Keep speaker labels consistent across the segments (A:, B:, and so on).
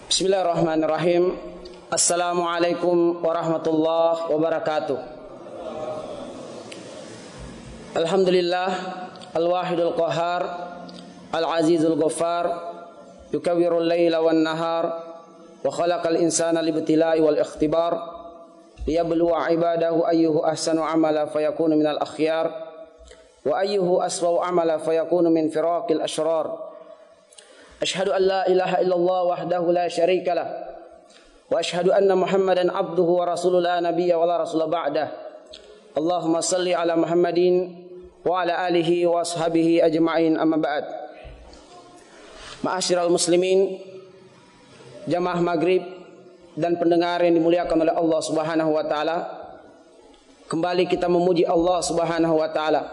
A: Bismillahirrahmanirrahim. Assalamualaikum warahmatullahi wabarakatuh. Alhamdulillah al-wahidul qahar al-azizul ghaffar yukawwirul laila wan nahar wa khalaqal insana libtila'i wal ikhtibar liyabluwa ibadahu ayyuhu ahsanu amala fayakunu minal akhyar wa ayyuhu aswa'u amala fayakunu min firaqil ashrar. Ashhadu an la ilaha illallah wahdahu la syarika lah wa ashhadu anna Muhammadan abduhu wa rasuluhu la nabiyya wa la rasula ba'dah. Allahumma salli ala Muhammadin wa ala alihi wa ashabihi ajma'in, amma ba'd. Ma'asyiral muslimin, jamaah maghrib dan pendengar yang dimuliakan oleh Allah Subhanahu wa taala. Kembali kita memuji Allah Subhanahu wa taala.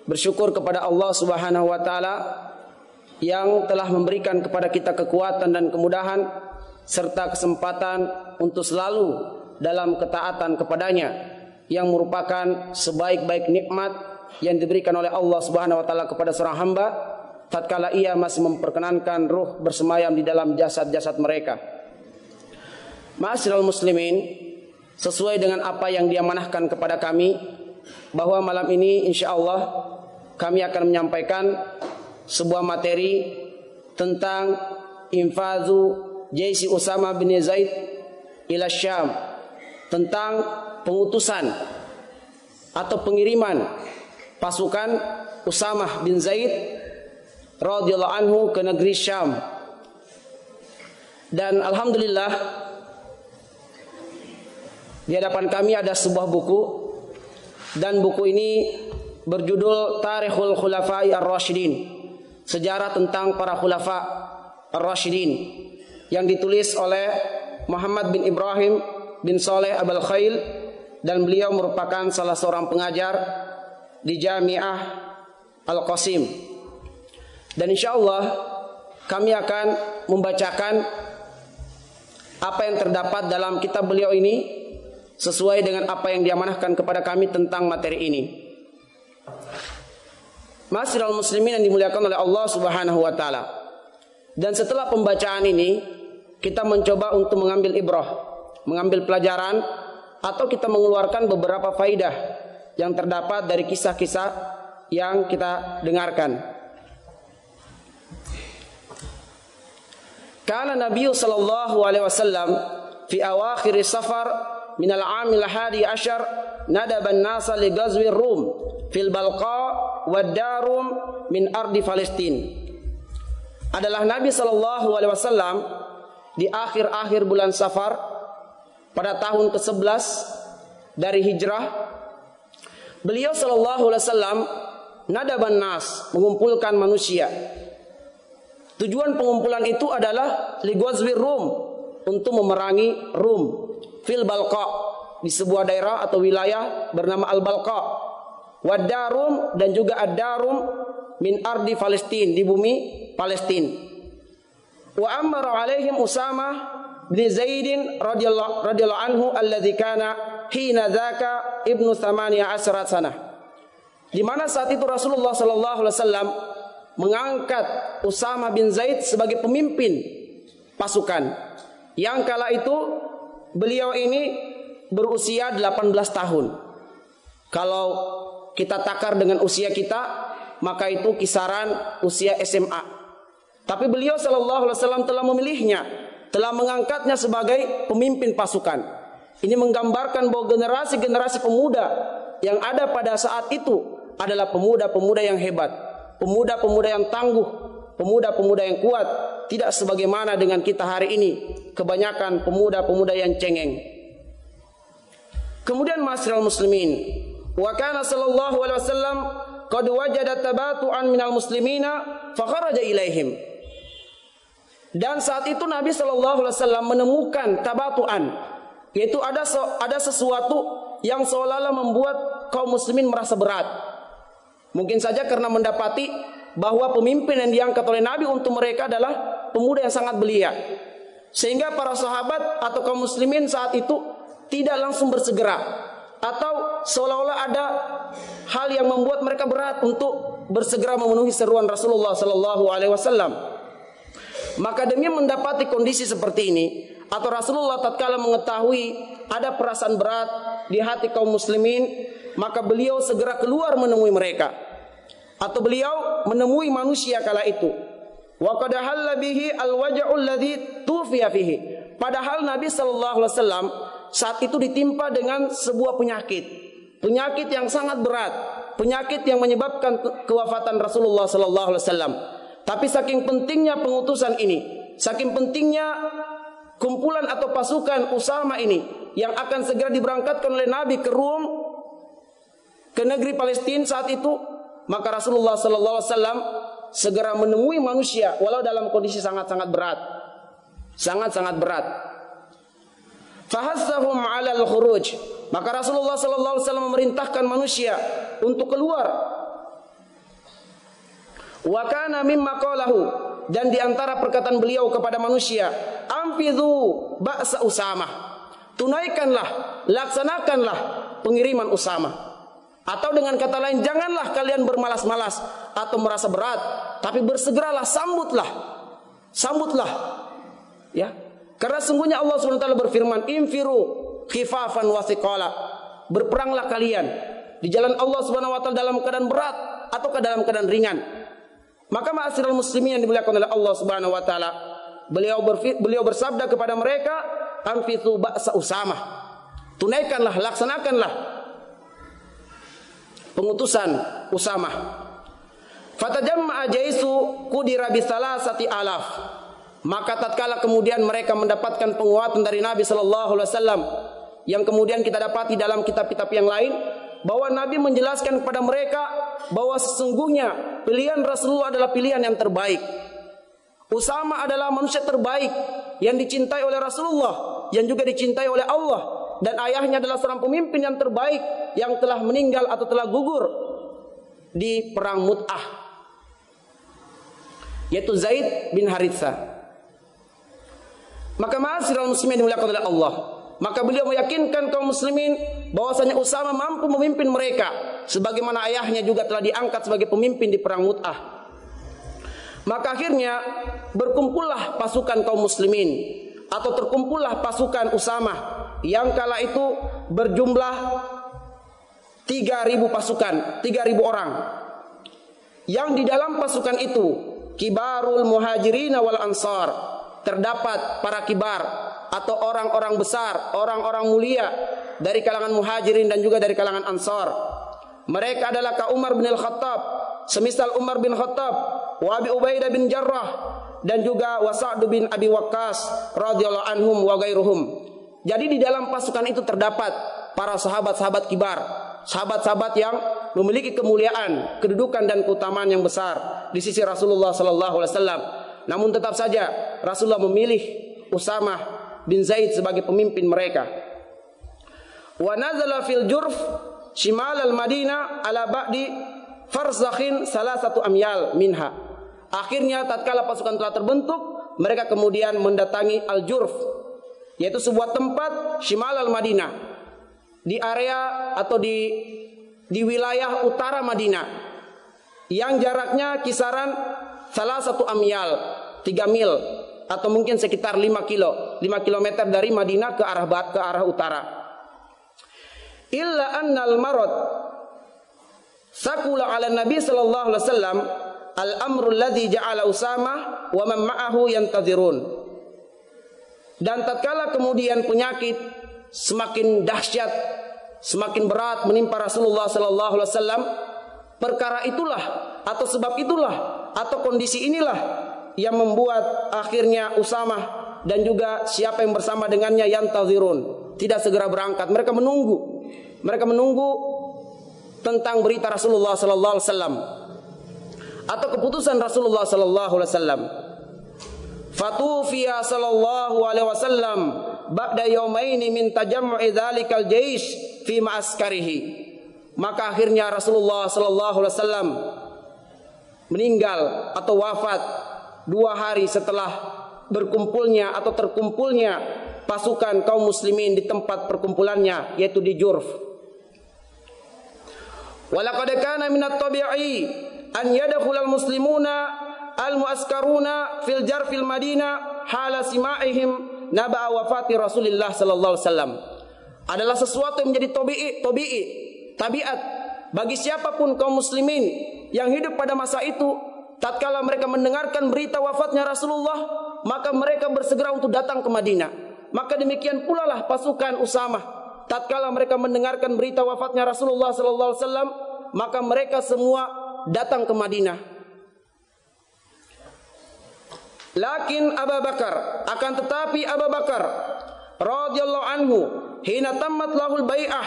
A: Bersyukur kepada Allah Subhanahu wa taala yang telah memberikan kepada kita kekuatan dan kemudahan serta kesempatan untuk selalu dalam ketaatan kepadanya, yang merupakan sebaik-baik nikmat yang diberikan oleh Allah Subhanahu wa taala kepada seorang hamba tatkala ia masih memperkenankan ruh bersemayam di dalam jasad-jasad mereka. Ma'asyiral muslimin, sesuai dengan apa yang diamanahkan kepada kami, bahwa malam ini insyaallah kami akan menyampaikan sebuah materi tentang infazu Jaisi Usama bin Zaid ila Syam, tentang pengutusan atau pengiriman pasukan Usamah bin Zaid radhiyallahu anhu ke negeri Syam. Dan alhamdulillah di hadapan kami ada sebuah buku, dan buku ini berjudul Tarikhul Khulafa'i Ar-Rasyidin, sejarah tentang para khulafa Ar-Rasyidin, yang ditulis oleh Muhammad bin Ibrahim bin Saleh Abul Khail, dan beliau merupakan salah seorang pengajar di Jami'ah Al-Qasim. Dan insyaallah kami akan membacakan apa yang terdapat dalam kitab beliau ini sesuai dengan apa yang diamanahkan kepada kami tentang materi ini. Ma'asyiral muslimin yang dimuliakan oleh Allah Subhanahu wa taala. Dan setelah pembacaan ini, kita mencoba untuk mengambil ibrah, mengambil pelajaran, atau kita mengeluarkan beberapa faidah yang terdapat dari kisah-kisah yang kita dengarkan. Kana Nabi sallallahu alaihi wasallam fi awakhir safar min al-'amil hadi asyar nadaban nasa li ghazwi Rum fil Balqa wad Darum min ardi Palestin. Adalah Nabi sallallahu alaihi wasallam di akhir-akhir bulan Safar pada tahun ke-11 dari hijrah. Beliau sallallahu alaihi wasallam nadaban nas, mengumpulkan manusia. Tujuan pengumpulan itu adalah li ghazwi Rum, untuk memerangi Rum fil Balqa, di sebuah daerah atau wilayah bernama Al-Balqa. Wad-Darum, dan juga Ad-Darum min ardi Palestin, di bumi Palestin. Wa amara alaihim Usamah bin Zaidin radhiyallahu anhu alladzi kana hina dzaka ibnu 18 sanah. Di mana saat itu Rasulullah sallallahu alaihi wasallam mengangkat Usamah bin Zaid sebagai pemimpin pasukan, yang kala itu beliau ini berusia 18 tahun. Kalau kita takar dengan usia kita, maka itu kisaran usia SMA. Tapi beliau sallallahu alaihi wasallam telah memilihnya, telah mengangkatnya sebagai pemimpin pasukan. Ini menggambarkan bahwa generasi-generasi pemuda yang ada pada saat itu adalah pemuda-pemuda yang hebat, pemuda-pemuda yang tangguh, pemuda-pemuda yang kuat, tidak sebagaimana dengan kita hari ini, kebanyakan pemuda-pemuda yang cengeng. Kemudian ma'asyiral muslimin, wa kana sallallahu alaihi wasallam qad wajada tabatu'an minal muslimina fa kharaja ilaihim. Dan saat itu Nabi sallallahu alaihi wasallam menemukan tabatu'an, yaitu ada sesuatu yang seolah-olah membuat kaum muslimin merasa berat. Mungkin saja karena mendapati bahwa pemimpin yang diangkat oleh Nabi untuk mereka adalah pemuda yang sangat belia, sehingga para sahabat atau kaum muslimin saat itu tidak langsung bersegera, atau seolah-olah ada hal yang membuat mereka berat untuk bersegera memenuhi seruan Rasulullah sallallahu alaihi wasallam. Maka demi mendapati kondisi seperti ini, atau Rasulullah tatkala mengetahui ada perasaan berat di hati kaum muslimin, maka beliau segera keluar menemui mereka, atau beliau menemui manusia kala itu. Wa qad halla bihi al-waja'u alladhi tufiya fihi. Padahal Nabi sallallahu alaihi wasallam saat itu ditimpa dengan sebuah penyakit yang sangat berat, penyakit yang menyebabkan kewafatan Rasulullah sallallahu alaihi wasallam. Tapi saking pentingnya pengutusan ini, saking pentingnya kumpulan atau pasukan Usama ini yang akan segera diberangkatkan oleh Nabi ke Rum, ke negeri Palestina saat itu, maka Rasulullah sallallahu alaihi wasallam segera menemui manusia walau dalam kondisi sangat-sangat berat. Sangat-sangat berat. Fahassahum 'ala al-khuruj. Maka Rasulullah sallallahu alaihi wasallam memerintahkan manusia untuk keluar. Wa kana mimma qalahu, dan di antara perkataan beliau kepada manusia, anfidhu ba'sa Usamah. Tunaikanlah, laksanakanlah pengiriman Usamah. Atau dengan kata lain, janganlah kalian bermalas-malas atau merasa berat, tapi bersegeralah, sambutlah. Ya. Karena sungguhnya Allah SWT berfirman, infiru khifafan wa thiqala. Berperanglah kalian di jalan Allah SWT dalam keadaan berat atau dalam keadaan ringan. Maka ma'asyiral muslimin yang dimuliakan oleh Allah Subhanahu wa taala, beliau bersabda kepada mereka, anfithu ba'sa Usamah. Tunaikanlah, laksanakanlah pengutusan Usamah. Fatajamma'a jaisu qudira bi 3,000. Maka tatkala kemudian mereka mendapatkan penguatan dari Nabi sallallahu alaihi wasallam, yang kemudian kita dapati dalam kitab-kitab yang lain, bahwa Nabi menjelaskan kepada mereka bahwa sesungguhnya pilihan Rasulullah adalah pilihan yang terbaik. Usama adalah manusia terbaik yang dicintai oleh Rasulullah, yang juga dicintai oleh Allah, dan ayahnya adalah seorang pemimpin yang terbaik yang telah meninggal atau telah gugur di perang Mu'tah, yaitu Zaid bin Haritsah. Maka ma'asyiral muslimin dimuliakan oleh Allah, maka beliau meyakinkan kaum muslimin bahwasanya Usama mampu memimpin mereka, sebagaimana ayahnya juga telah diangkat sebagai pemimpin di perang Mu'tah. Maka akhirnya berkumpullah pasukan kaum muslimin, atau terkumpullah pasukan Usama yang kala itu berjumlah 3.000 pasukan, 3.000 orang. Yang di dalam pasukan itu kibarul muhajirin wal ansar, terdapat para kibar atau orang-orang besar, orang-orang mulia dari kalangan muhajirin dan juga dari kalangan ansar. Mereka adalah ka Umar bin Al-Khattab, semisal Umar bin Khattab, wa Abi Ubaidah bin Jarrah, dan juga wa Sa'd bin Abi Waqqas radhiyallahu anhum wa ghairuhum. Jadi di dalam pasukan itu terdapat para sahabat-sahabat kibar, sahabat-sahabat yang memiliki kemuliaan, kedudukan dan keutamaan yang besar di sisi Rasulullah sallallahu alaihi wasallam. Namun tetap saja Rasulullah memilih Usamah bin Zaid sebagai pemimpin mereka. Wa nazala fil Jurf shimal al-Madinah ala ba'di farzakhin 3 amyal minha. Akhirnya tatkala pasukan telah terbentuk, mereka kemudian mendatangi Al-Jurf, yaitu sebuah tempat shimal al-Madinah, di area atau di wilayah utara Madinah, yang jaraknya kisaran 3 amyal, 3 mil, atau mungkin sekitar 5 kilometer dari Madinah ke arah utara. Illa annal marad sakula ala Nabi sallallahu alaihi wasallam al-amru alladhi ja'ala Usamah wa man ma'ahu yantazirun. Dan tatkala kemudian penyakit semakin dahsyat, semakin berat menimpa Rasulullah sallallahu alaihi wasallam, perkara itulah atau sebab itulah atau kondisi inilah yang membuat akhirnya Usamah dan juga siapa yang bersama dengannya yantazirun, tidak segera berangkat. Mereka menunggu tentang berita Rasulullah sallallahu alaihi wasallam atau keputusan Rasulullah sallallahu alaihi wasallam. Fatufiya sallallahu alaihi wasallam ba'da yaumaini min tajammu'i dzalikal jaish fi ma'askarihi. Maka akhirnya Rasulullah sallallahu alaihi wasallam meninggal atau wafat 2 hari setelah berkumpulnya atau terkumpulnya pasukan kaum muslimin di tempat perkumpulannya, yaitu di Jurf. Walaqad kana minat tabi'i an yadkhulal muslimuna al-mu'askaruna fil jarfil Madinah hala sima'ihim naba'a wafati Rasulullah sallallahu alaihi wasallam. Adalah sesuatu yang menjadi tabiat bagi siapapun kaum muslimin yang hidup pada masa itu. Tatkala mereka mendengarkan berita wafatnya Rasulullah, maka mereka bersegera untuk datang ke Madinah. Maka demikian pula lah pasukan Usamah. Tatkala mereka mendengarkan berita wafatnya Rasulullah sallallahu alaihi wasallam, maka mereka semua datang ke Madinah. Lakin Abu Bakar, akan tetapi Abu Bakar radhiyallahu anhu, hina tammat lahul bai'ah,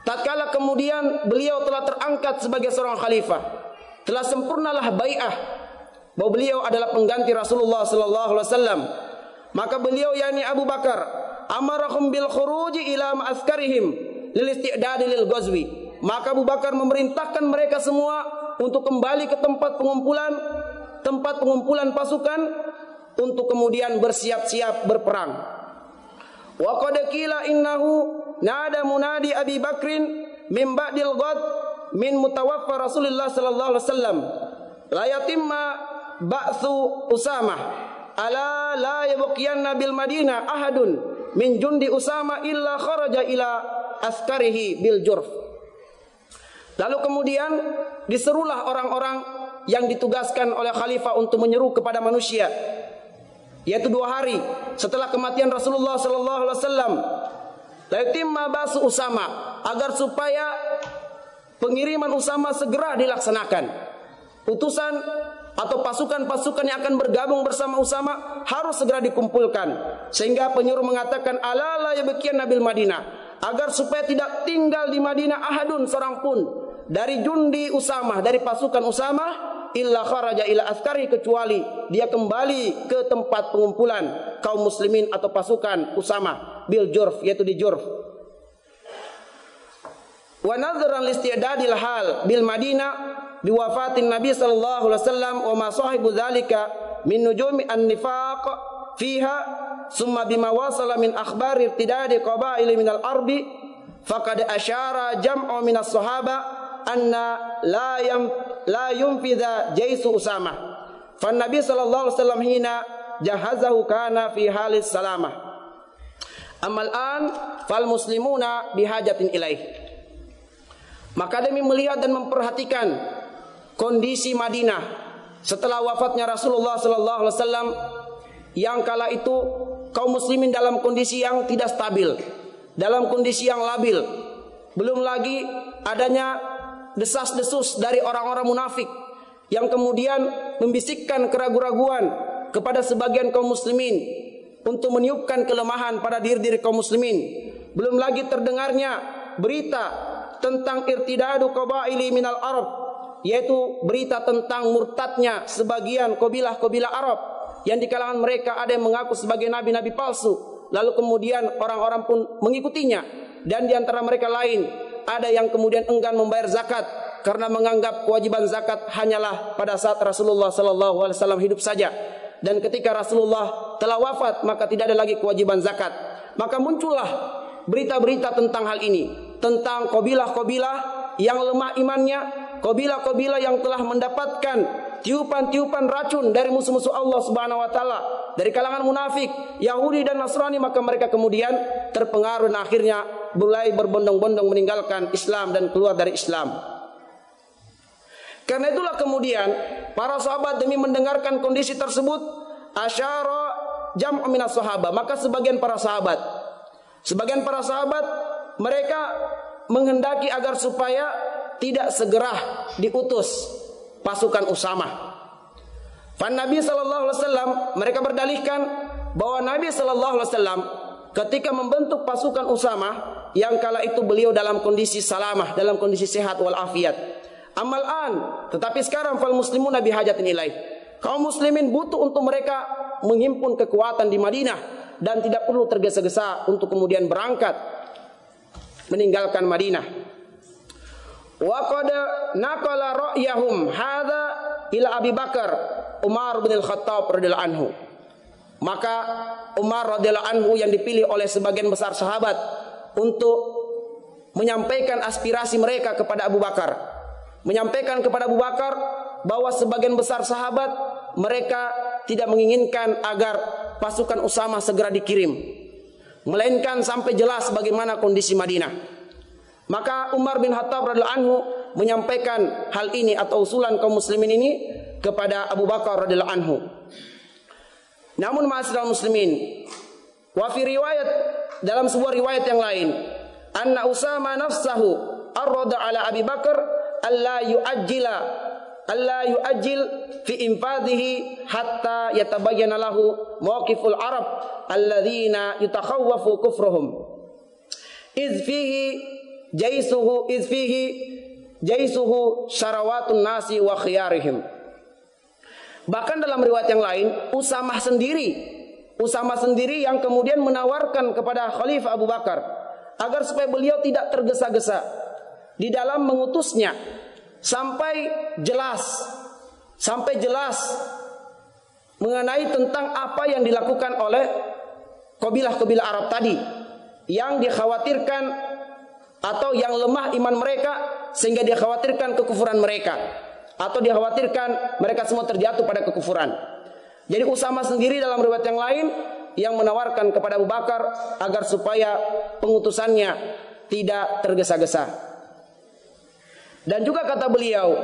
A: tatkala kemudian beliau telah terangkat sebagai seorang khalifah, telah sempurnalah bai'ah bahwa beliau adalah pengganti Rasulullah sallallahu alaihi wasallam, maka beliau yakni Abu Bakar amarahum bil khuruji ila ma'askarihim lil isti'dad lil ghazwi. Maka Abu Bakar memerintahkan mereka semua untuk kembali ke tempat pengumpulan pasukan untuk kemudian bersiap-siap berperang. Wa qad qila innahu nada munadi Abi Bakrin min ba'dil ghad min mutawaffa Rasulullah sallallahu alaihi wasallam la yatimma ba'tsu Usamah ala la yabqiyanna bil Madinah ahadun min jundi Usamah illa kharaja ila askarihi bil jurf. Lalu kemudian diserulah orang-orang yang ditugaskan oleh khalifah untuk menyeru kepada manusia, yaitu 2 hari setelah kematian Rasulullah sallallahu alaihi wasallam, la yatimma ba'tsu Usamah, agar supaya pengiriman Usamah segera dilaksanakan. Utusan atau pasukan-pasukan yang akan bergabung bersama Usamah harus segera dikumpulkan. Sehingga penyuruh mengatakan ala la yabqiyan nabil Madinah, agar supaya tidak tinggal di Madinah ahadun, seorang pun dari jundi Usamah, dari pasukan Usamah, illa kharaja ila askari, kecuali dia kembali ke tempat pengumpulan kaum muslimin atau pasukan Usamah bil jurf, yaitu di jurf. Wa nadharan listi'dadil hal bil Madinah biwafatin Nabi sallallahu alaihi wasallam wa ma sahibu dzalika min nujumi an-nifaq fiha summa bima wasala min akhbari irtidadi qabail min al-arbi faqad asyara jam'u min as-sahaba anna la yunfidha jaisu Usamah fa Nabi sallallahu alaihi wasallam hina jahazahu kana fi halis salamah amal an fal muslimuna bihajatin ilaih. Maka demi melihat dan memperhatikan kondisi Madinah setelah wafatnya Rasulullah sallallahu alaihi wasallam, yang kala itu kaum muslimin dalam kondisi yang tidak stabil, dalam kondisi yang labil. Belum lagi adanya desas-desus dari orang-orang munafik yang kemudian membisikkan keraguan-raguan kepada sebagian kaum muslimin untuk meniupkan kelemahan pada diri-diri kaum muslimin. Belum lagi terdengarnya berita tentang irtidadu qabaili minal Arab, yaitu berita tentang murtadnya sebagian kabilah-kabilah Arab yang di kalangan mereka ada yang mengaku sebagai nabi-nabi palsu. Lalu kemudian orang-orang pun mengikutinya, dan di antara mereka lain ada yang kemudian enggan membayar zakat karena menganggap kewajiban zakat hanyalah pada saat Rasulullah sallallahu alaihi wasallam hidup saja, dan ketika Rasulullah telah wafat maka tidak ada lagi kewajiban zakat. Maka muncullah berita-berita tentang hal ini, tentang kabilah-kabilah yang lemah imannya, kabilah-kabilah yang telah mendapatkan tiupan-tiupan racun dari musuh-musuh Allah Subhanahu wa taala, dari kalangan munafik, Yahudi dan Nasrani. Maka mereka kemudian terpengaruh dan akhirnya mulai berbondong-bondong meninggalkan Islam dan keluar dari Islam. Karena itulah kemudian para sahabat demi mendengarkan kondisi tersebut, asyara jam'u minas sahabah, maka sebagian para sahabat mereka menghendaki agar supaya tidak segera diutus pasukan Usamah. Fan Nabi sallallahu alaihi wasallam, mereka berdalihkan bahwa Nabi sallallahu alaihi wasallam ketika membentuk pasukan Usamah, yang kala itu beliau dalam kondisi salamah, dalam kondisi sehat wal afiat. Amal an, tetapi sekarang fal muslimuna bihajatin ilaih, kaum muslimin butuh untuk mereka menghimpun kekuatan di Madinah dan tidak perlu tergesa-gesa untuk kemudian berangkat meninggalkan Madinah. Wa qad naqala ra'yahum hadza ila Abi Bakar Umar bin Al-Khattab radhiyallahu anhu. Maka Umar radhiyallahu anhu yang dipilih oleh sebagian besar sahabat untuk menyampaikan aspirasi mereka kepada Abu Bakar, menyampaikan kepada Abu Bakar bahwa sebagian besar sahabat mereka tidak menginginkan agar pasukan Usamah segera dikirim, melainkan sampai jelas bagaimana kondisi Madinah. Maka Umar bin Khattab radhiyallahu anhu menyampaikan hal ini atau usulan kaum muslimin ini kepada Abu Bakar radhiyallahu anhu. Namun ma'asyiral muslimin, wa fi riwayat, dalam sebuah riwayat yang lain, anna Usama nafsahu arada ala Abi Bakar alla yu'ajjil fi infadhihi hatta yatabayyana lahu mawqiful Arab alladhina yutakhawwafu kufruhum iz fihi jaisuhu syarawatun nasi wa khiyarihim. Bahkan dalam riwayat yang lain, Usamah sendiri yang kemudian menawarkan kepada Khalifah Abu Bakar agar supaya beliau tidak tergesa-gesa di dalam mengutusnya sampai jelas mengenai tentang apa yang dilakukan oleh kabilah-kabilah Arab tadi yang dikhawatirkan atau yang lemah iman mereka sehingga dikhawatirkan kekufuran mereka atau dikhawatirkan mereka semua terjatuh pada kekufuran. Jadi Usamah sendiri dalam riwayat yang lain yang menawarkan kepada Abu Bakar agar supaya pengutusannya tidak tergesa-gesa. Dan juga kata beliau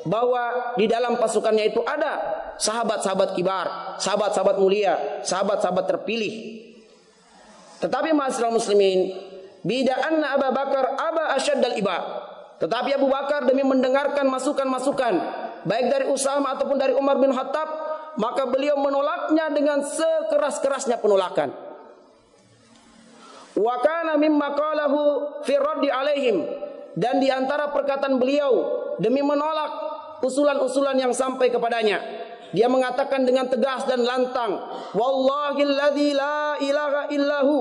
A: bahwa di dalam pasukannya itu ada sahabat-sahabat kibar, sahabat-sahabat mulia, sahabat-sahabat terpilih. Tetapi ma'asyiral muslimin, bida'anna Abu Bakar aba asyaddal iba. Tetapi Abu Bakar demi mendengarkan masukan-masukan baik dari Usamah ataupun dari Umar bin Khattab, maka beliau menolaknya dengan sekeras-kerasnya penolakan. Wa kana mimma qalahu fi raddi alaihim, dan di antara perkataan beliau demi menolak usulan-usulan yang sampai kepadanya, dia mengatakan dengan tegas dan lantang, wallahilladzi la ilaha illahu,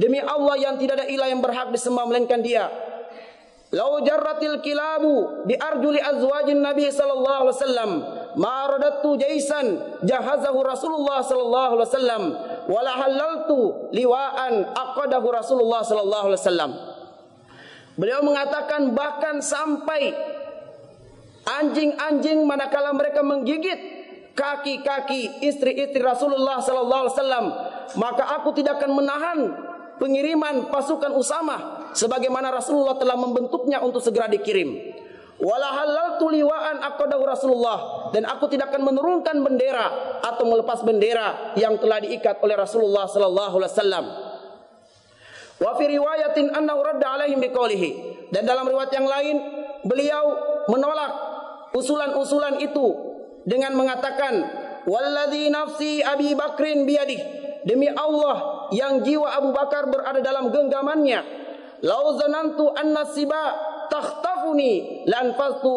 A: demi Allah yang tidak ada ilah yang berhak disembah melainkan Dia. Lau jarratil kilabu bi arjuli azwajin Nabi sallallahu alaihi wasallam ma radatu jaisan jahazahu Rasulullah sallallahu alaihi wasallam wala halaltu liwaan aqadahu Rasulullah sallallahu alaihi wasallam. Beliau mengatakan bahkan sampai anjing-anjing manakala mereka menggigit kaki-kaki istri-istri Rasulullah sallallahu alaihi wasallam, maka aku tidak akan menahan pengiriman pasukan Usamah sebagaimana Rasulullah telah membentuknya untuk segera dikirim. Wala halaltu liwaan aqadahu Rasulullah, dan aku tidak akan menurunkan bendera atau melepas bendera yang telah diikat oleh Rasulullah sallallahu alaihi wasallam. Wa fi riwayatin annahu radda alaihim biqaulihi, dan dalam riwayat yang lain beliau menolak usulan-usulan itu dengan mengatakan walladzi nafsi Abi Bakrin biyadihi, demi Allah yang jiwa Abu Bakar berada dalam genggamannya, lau zanantu anna siba takhtafuni lanfastu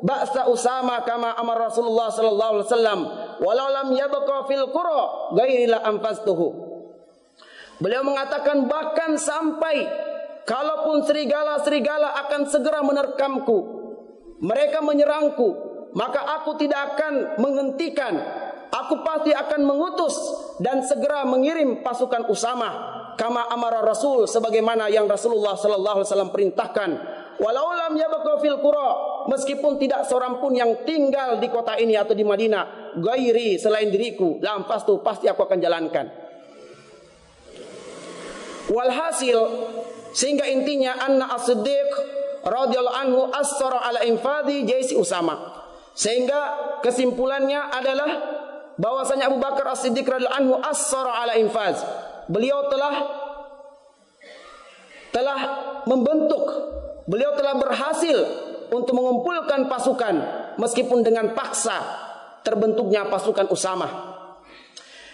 A: ba'sa Usama kama amar Rasulullah sallallahu alaihi wasallam walau lam yabqa fil qura ghairi la anfastuhu. Beliau mengatakan bahkan sampai kalaupun serigala-serigala akan segera menerkamku, mereka menyerangku, maka aku tidak akan menghentikan, aku pasti akan mengutus dan segera mengirim pasukan Usamah kama amara Rasul, sebagaimana yang Rasulullah sallallahu alaihi wasallam perintahkan. Walau lam yabqa fil qura, meskipun tidak seorang pun yang tinggal di kota ini atau di Madinah ghairi selain diriku, lam fastu pasti aku akan jalankan. Walhasil, sehingga intinya anna as-Siddiq radhiyallahu anhu asara ala infadhi jaisi Usamah. Sehingga kesimpulannya adalah bahwasanya Abu Bakar As-Siddiq radhiyallahu anhu asara ala infaz. Beliau telah membentuk, beliau telah berhasil untuk mengumpulkan pasukan meskipun dengan paksa terbentuknya pasukan Usamah.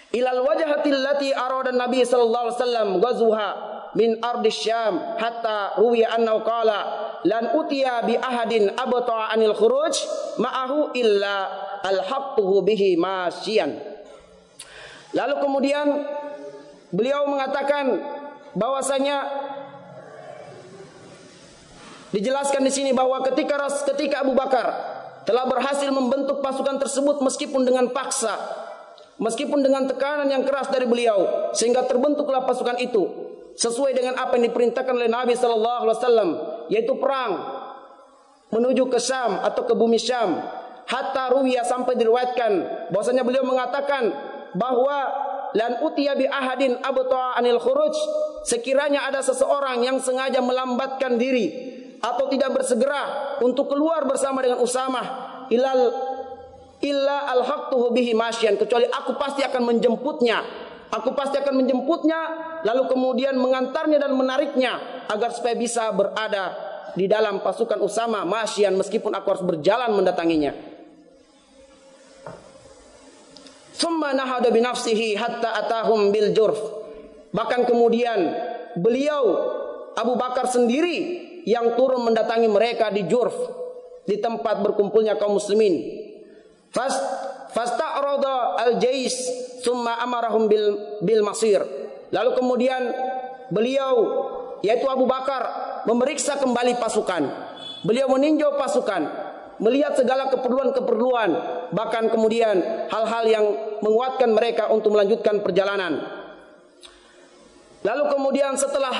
A: Ilal wajhatil lati arada Nabi sallallahu alaihi wasallam ghazwaha min ardi Syam hatta ruwiya annahu qala lan utiya bi ahadin abta'a anil khuruj ma'ahu illa alhaqtuhu bihi masyian. Lalu kemudian beliau mengatakan bahwasanya dijelaskan di sini bahwa ketika Abu Bakar telah berhasil membentuk pasukan tersebut meskipun dengan paksa, meskipun dengan tekanan yang keras dari beliau, sehingga terbentuklah pasukan itu sesuai dengan apa yang diperintahkan oleh Nabi sallallahu alaihi wasallam, yaitu perang menuju ke Syam atau ke bumi Syam. hatta ruwiya, sampai diriwayatkan bahwasanya beliau mengatakan bahwa lan utiya bi ahadin abta'a anil khuruj, sekiranya ada seseorang yang sengaja melambatkan diri atau tidak bersegera untuk keluar bersama dengan Usamah, illa alhaqtuhu bihi masyan, kecuali aku pasti akan menjemputnya. Aku pasti akan menjemputnya, lalu kemudian mengantarnya dan menariknya agar supaya bisa berada di dalam pasukan Usamah masyan, meskipun aku harus berjalan mendatanginya. Tsumma nahada bi nafsihi hatta atahum bil jurf. Bahkan kemudian beliau Abu Bakar sendiri yang turun mendatangi mereka di Jurf, di tempat berkumpulnya kaum muslimin. Fasta'rada al-jais summa amarahum bil masir. Lalu kemudian beliau, yaitu Abu Bakar, memeriksa kembali pasukan. Beliau meninjau pasukan, melihat segala keperluan-keperluan, bahkan kemudian hal-hal yang menguatkan mereka untuk melanjutkan perjalanan. Lalu kemudian setelah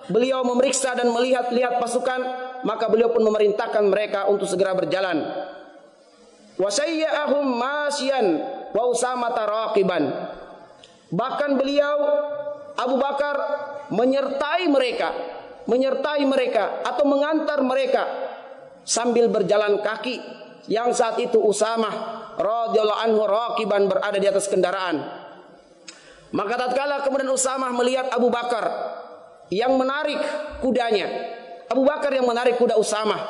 A: beliau memeriksa dan melihat pasukan, maka beliau pun memerintahkan mereka untuk segera berjalan. Wasayyahum masyan wa Usamah raqiban. Bahkan beliau Abu Bakar menyertai mereka atau mengantar mereka sambil berjalan kaki, yang saat itu Usamah radhiyallahu anhu raqiban, berada di atas kendaraan. Maka tatkala kemudian Usamah melihat Abu Bakar yang menarik kudanya, Abu Bakar yang menarik kuda Usamah,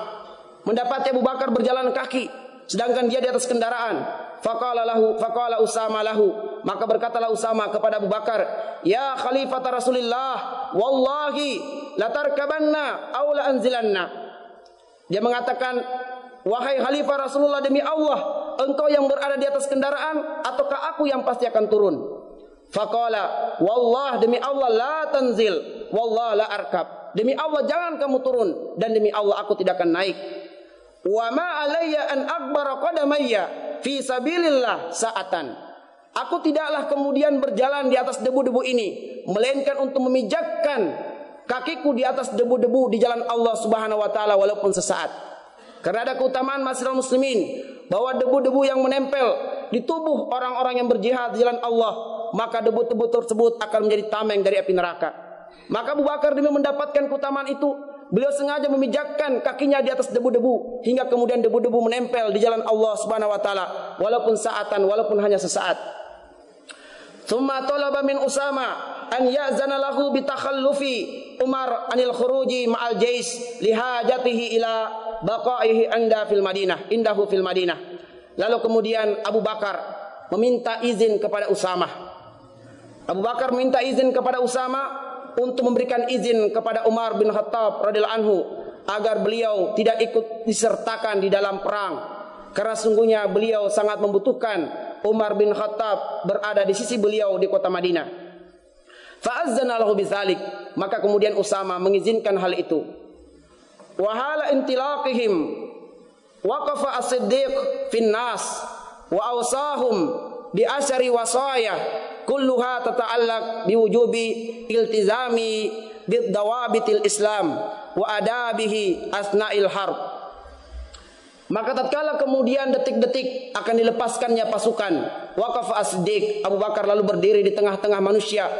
A: mendapati Abu Bakar berjalan kaki sedangkan dia di atas kendaraan, faqala Usamah lahu, maka berkatalah Usamah kepada Abu Bakar, ya khalifat Rasulillah, wallahi latarkabanna aw la anzilanna. Dia mengatakan, wahai khalifah Rasulullah, demi Allah engkau yang berada di atas kendaraan ataukah aku yang pasti akan turun? Faqala wallah, demi Allah la tanzil, wallah la arkab, demi Allah jangan kamu turun, dan demi Allah aku tidak akan naik. Wa ma alayya an akbara qadamayya fi sabilillah sa'atan. Aku tidaklah kemudian berjalan di atas debu-debu ini, melainkan untuk memijakkan kakiku di atas debu-debu di jalan Allah Subhanahu wa taala walaupun sesaat. Karena ada keutamaan masyarakat muslimin bahwa debu-debu yang menempel di tubuh orang-orang yang berjihad di jalan Allah, maka debu-debu tersebut akan menjadi tameng dari api neraka. Maka Abu Bakar demi mendapatkan keutamaan itu, beliau sengaja memijakkan kakinya di atas debu-debu hingga kemudian debu-debu menempel di jalan Allah Subhanahu wa taala walaupun saatan, walaupun hanya sesaat. Tsumma talaba min Usama an ya'zana lahu bi takhallufi Umar anil khuruji ma'al jais li hajatihi ila baqaihi indahu fil Madinah. Lalu kemudian Abu Bakar meminta izin kepada Usamah. Abu Bakar minta izin kepada Usamah untuk memberikan izin kepada Umar bin Khattab radhiyallahu anhu agar beliau tidak ikut disertakan di dalam perang, karena sungguhnya beliau sangat membutuhkan Umar bin Khattab berada di sisi beliau di kota Madinah. Fa'azzana lahu bidzalik, maka kemudian Usamah mengizinkan hal itu. Wa hala intilaqihim waqafa as-siddiq fin nas wa awsahum bi asyari wasaya kulluha tata'allaq biwujubi iltizami bidawabitil Islam wa adabihi asna'il harb. Maka tatkala kemudian detik-detik akan dilepaskannya pasukan, waqafa as-siddiq, Abu Bakar lalu berdiri di tengah-tengah manusia,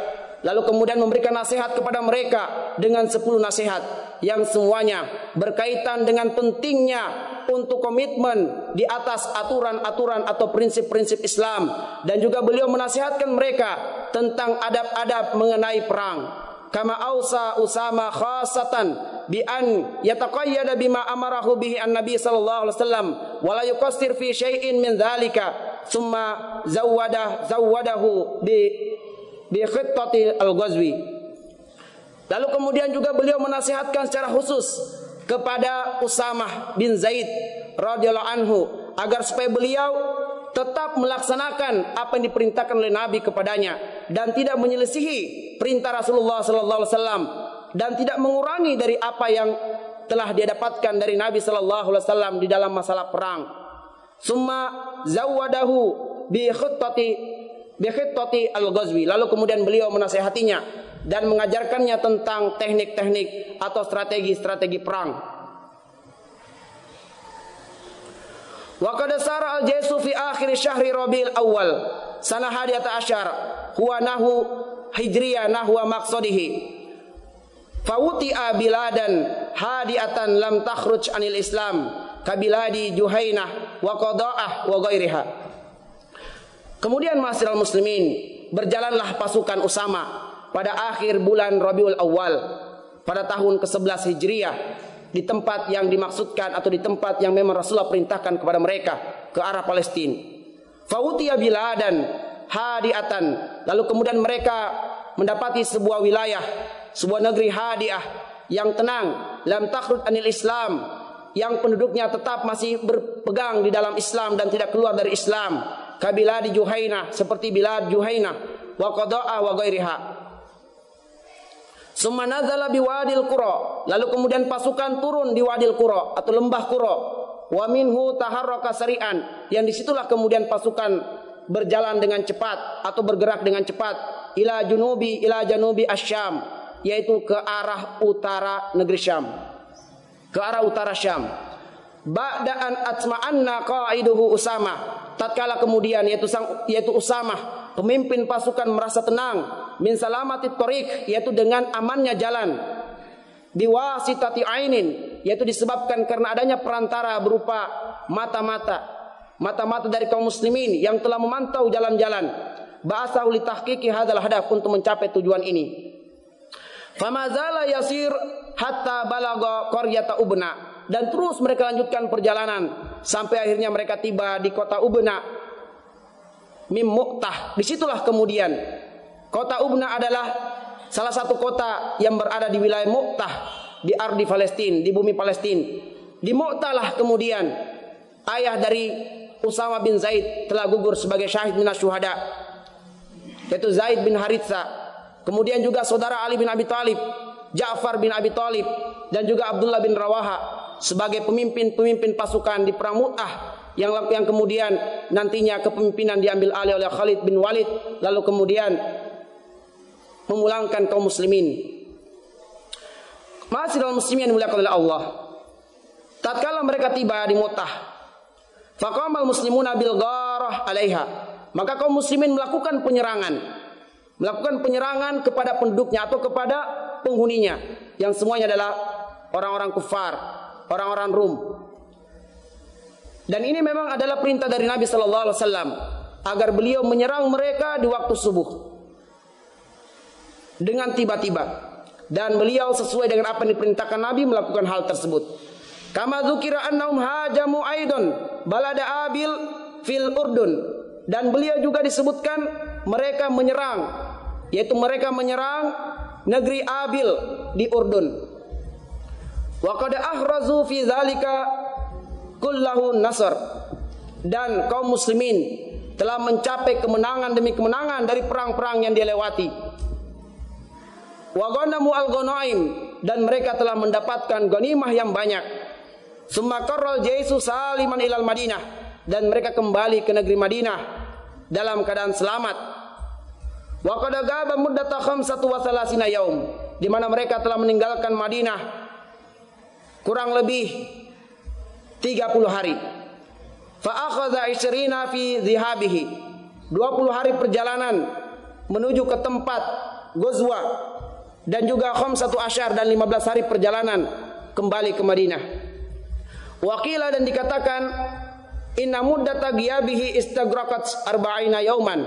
A: lalu kemudian memberikan nasihat kepada mereka dengan 10 nasihat yang semuanya berkaitan dengan pentingnya untuk komitmen di atas aturan-aturan atau prinsip-prinsip Islam, dan juga beliau menasihatkan mereka tentang adab-adab mengenai perang. Kama ausa Usama khasatan bi an yataqayyada bima amarahu bihi an-nabi sallallahu alaihi wasallam wa la yuqassir fi syai'in min dzalika thumma zawwadahu bi khittati al-ghazwi. Lalu kemudian juga beliau menasihatkan secara khusus kepada Usamah bin Zaid radhiyallahu anhu agar supaya beliau tetap melaksanakan apa yang diperintahkan oleh Nabi kepadanya dan tidak menyelisihi perintah Rasulullah sallallahu alaihi wasallam dan tidak mengurangi dari apa yang telah dia dapatkan dari Nabi sallallahu alaihi wasallam di dalam masalah perang. Summa zawwadahu bi khittati al-ghazwi. Lalu kemudian beliau menasihatinya dan mengajarkannya tentang teknik-teknik atau strategi-strategi perang. Wa qad sara al-jaysu fi akhir syahri Rabiul Awal sanah 11 huwa nahu hijriyah nahwa maqsadihi. Fawuti'a biladan hadiatan lam takhruj anil Islam kabiladi Juhainah wa Qada'ah wa ghairiha. Kemudian ma'asyiral muslimin, berjalanlah pasukan Usama pada akhir bulan Rabiul Awal pada tahun ke-11 Hijriah di tempat yang dimaksudkan atau di tempat yang memang Rasulullah perintahkan kepada mereka ke arah Palestina. Fawuti'a biladan hadiatan, lalu kemudian mereka mendapati sebuah wilayah, sebuah negeri hadiah yang tenang, lam takhruj anil Islam, yang penduduknya tetap masih berpegang di dalam Islam dan tidak keluar dari Islam. Kabiladi Juhainah, seperti bilad Juhainah, wa Qada'ah wa ghairiha. Summa nazala biwadil Qura, lalu kemudian pasukan turun di Wadil Qura atau lembah Qura. Wa minhu taharraka sari'an, yang disitulah kemudian pasukan berjalan dengan cepat atau bergerak dengan cepat ila janubi Asyam, yaitu ke arah utara negeri Syam, ke arah utara Syam. Ba'da'an atma'anna qa'iduhu Usama, tatkala kemudian yaitu Usamah, pemimpin pasukan merasa tenang, min salamatit thariq, yaitu dengan amannya jalan, biwasitati ainin, yaitu disebabkan karena adanya perantara berupa mata-mata dari kaum muslimin yang telah memantau jalan-jalan. Ba'atsahu li tahqiqi hadzal hadaf, untuk mencapai tujuan ini. Famazala yasir hatta balagha qaryata Ubna, dan terus mereka lanjutkan perjalanan sampai akhirnya mereka tiba di kota Ubna mim Mu'tah. Disitulah kemudian kota Ubna adalah salah satu kota yang berada di wilayah Mu'tah, di ardi Palestina, di bumi Palestina. Di Mu'tah lah kemudian ayah dari Usama bin Zaid telah gugur sebagai syahid minas syuhada, yaitu Zaid bin Haritsa. Kemudian juga saudara Ali bin Abi Thalib, Ja'far bin Abi Thalib, dan juga Abdullah bin Rawaha sebagai pemimpin pasukan di perang Mu'tah yang kemudian nantinya kepemimpinan diambil alih oleh Khalid bin Walid, lalu kemudian memulangkan kaum muslimin. Ma'asyiral muslimin yang dimuliakan oleh Allah, tatkala mereka tiba di Mu'tah, faqamal muslimuna bil gharah 'alaiha, maka kaum muslimin melakukan penyerangan kepada penduduknya atau kepada penghuninya, yang semuanya adalah orang-orang kufar, orang-orang Rum. Dan ini memang adalah perintah dari Nabi sallallahu alaihi wasallam agar beliau menyerang mereka di waktu subuh dengan tiba-tiba, dan beliau sesuai dengan apa yang diperintahkan Nabi melakukan hal tersebut. Kama dzukira annahum hajamu aidon balada Abil fil Urdun, dan beliau juga disebutkan mereka menyerang, yaitu mereka menyerang negeri Abil di Urdun. Wa qad ahrazu fi dzalika kullahu nasr, dan kaum muslimin telah mencapai kemenangan demi kemenangan dari perang-perang yang dilewati. Wa ghanamu al-ghanaim, dan mereka telah mendapatkan ghanimah yang banyak. Summa qarral jaisu saliman ilal Madinah, dan mereka kembali ke negeri Madinah dalam keadaan selamat. Wa qad gaba muddata 35 yaum, di mana mereka telah meninggalkan Madinah kurang lebih 30 hari. Fa akhadha 20 fi dhihabihi, 20 hari perjalanan menuju ke tempat Ghazwa, dan juga 15 dan 15 hari perjalanan kembali ke Madinah. Waqila, dan dikatakan inna muddata ghiyabihi istagraqat 40 yauman,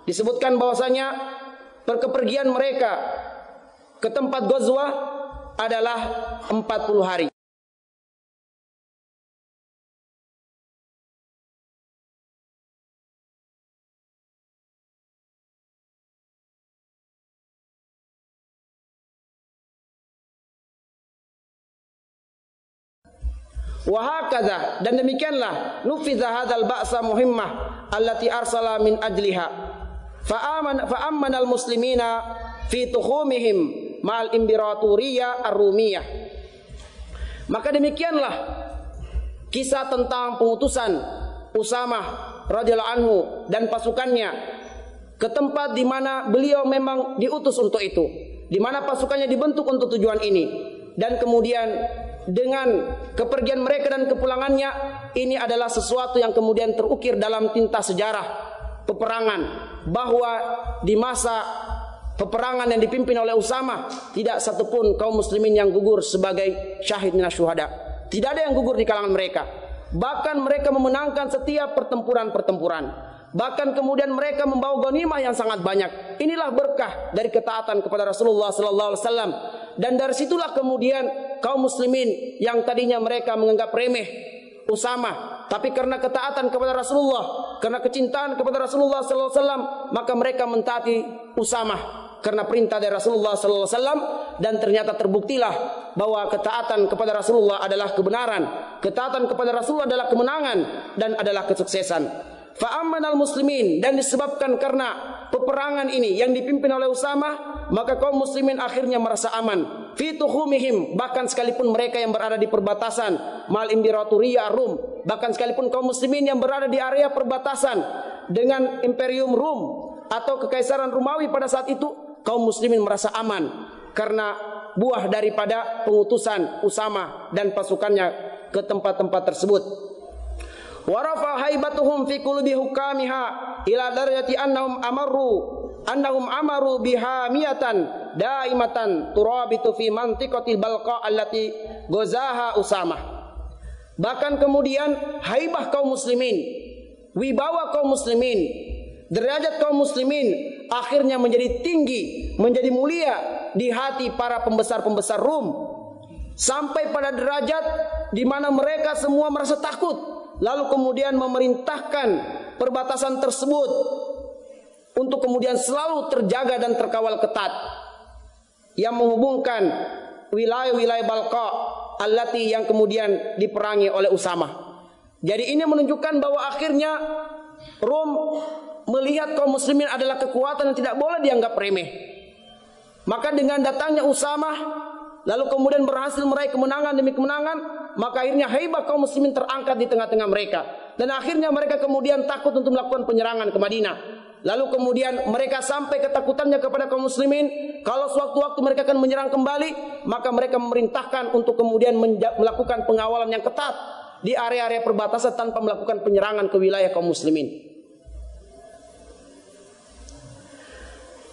A: disebutkan bahwasanya perkepergian mereka ke tempat Ghazwa adalah 40 hari. Wahakadha, dan demikianlah nufiza hadzal ba'sa muhimmah allati arsala min ajliha fa'amana al-muslimina fi tukhumihim ma'al imbiraturiyah ar-rumiyah. Maka demikianlah kisah tentang pengutusan Usamah radhiyallahu anhu dan pasukannya ke tempat di mana beliau memang diutus untuk itu, di mana pasukannya dibentuk untuk tujuan ini, dan kemudian dengan kepergian mereka dan kepulangannya, ini adalah sesuatu yang kemudian terukir dalam tinta sejarah peperangan, bahwa di masa peperangan yang dipimpin oleh Usama tidak satupun kaum muslimin yang gugur sebagai syahid minas syuhada. Tidak ada yang gugur di kalangan mereka. Bahkan mereka memenangkan setiap pertempuran-pertempuran. Bahkan kemudian mereka membawa ghanimah yang sangat banyak. Inilah berkah dari ketaatan kepada Rasulullah sallallahu alaihi wasallam. Dan dari situlah kemudian kaum muslimin yang tadinya mereka menganggap remeh Usama, tapi karena ketaatan kepada Rasulullah, karena kecintaan kepada Rasulullah sallallahu alaihi wasallam, maka mereka mentaati Usama karena perintah dari Rasulullah sallallahu alaihi wasallam. Dan ternyata terbuktilah bahwa ketaatan kepada Rasulullah adalah kebenaran, ketaatan kepada Rasulullah adalah kemenangan dan adalah kesuksesan. Fa'amanal muslimin, dan disebabkan karena peperangan ini yang dipimpin oleh Usama, maka kaum muslimin akhirnya merasa aman. Fi tuhumihim, bahkan sekalipun mereka yang berada di perbatasan mal Imperatoriyah Rum, bahkan sekalipun kaum muslimin yang berada di area perbatasan dengan Imperium Rum atau kekaisaran Romawi pada saat itu, kaum muslimin merasa aman karena buah daripada pengutusan Usama dan pasukannya ke tempat-tempat tersebut. Warafa haibatuhum fi qulubi hukamiha ila darajati annahum amaru biha miyatan daimatan turabitu fi mantiqatil balqa allati gozaha Usama. Bahkan kemudian haibah kaum muslimin, wibawa kaum muslimin, derajat kaum muslimin akhirnya menjadi tinggi, menjadi mulia di hati para pembesar-pembesar Rum, sampai pada derajat di mana mereka semua merasa takut. Lalu kemudian memerintahkan perbatasan tersebut untuk kemudian selalu terjaga dan terkawal ketat, yang menghubungkan wilayah-wilayah Balqa allati yang kemudian diperangi oleh Usama. Jadi ini menunjukkan bahwa akhirnya Rom melihat kaum muslimin adalah kekuatan yang tidak boleh dianggap remeh. Maka dengan datangnya Usama, lalu kemudian berhasil meraih kemenangan demi kemenangan, maka akhirnya haibah kaum muslimin terangkat di tengah-tengah mereka. Dan akhirnya mereka kemudian takut untuk melakukan penyerangan ke Madinah. Lalu kemudian mereka sampai ketakutannya kepada kaum muslimin, kalau sewaktu-waktu mereka akan menyerang kembali, maka mereka memerintahkan untuk kemudian melakukan pengawalan yang ketat di area-area perbatasan tanpa melakukan penyerangan ke wilayah kaum muslimin.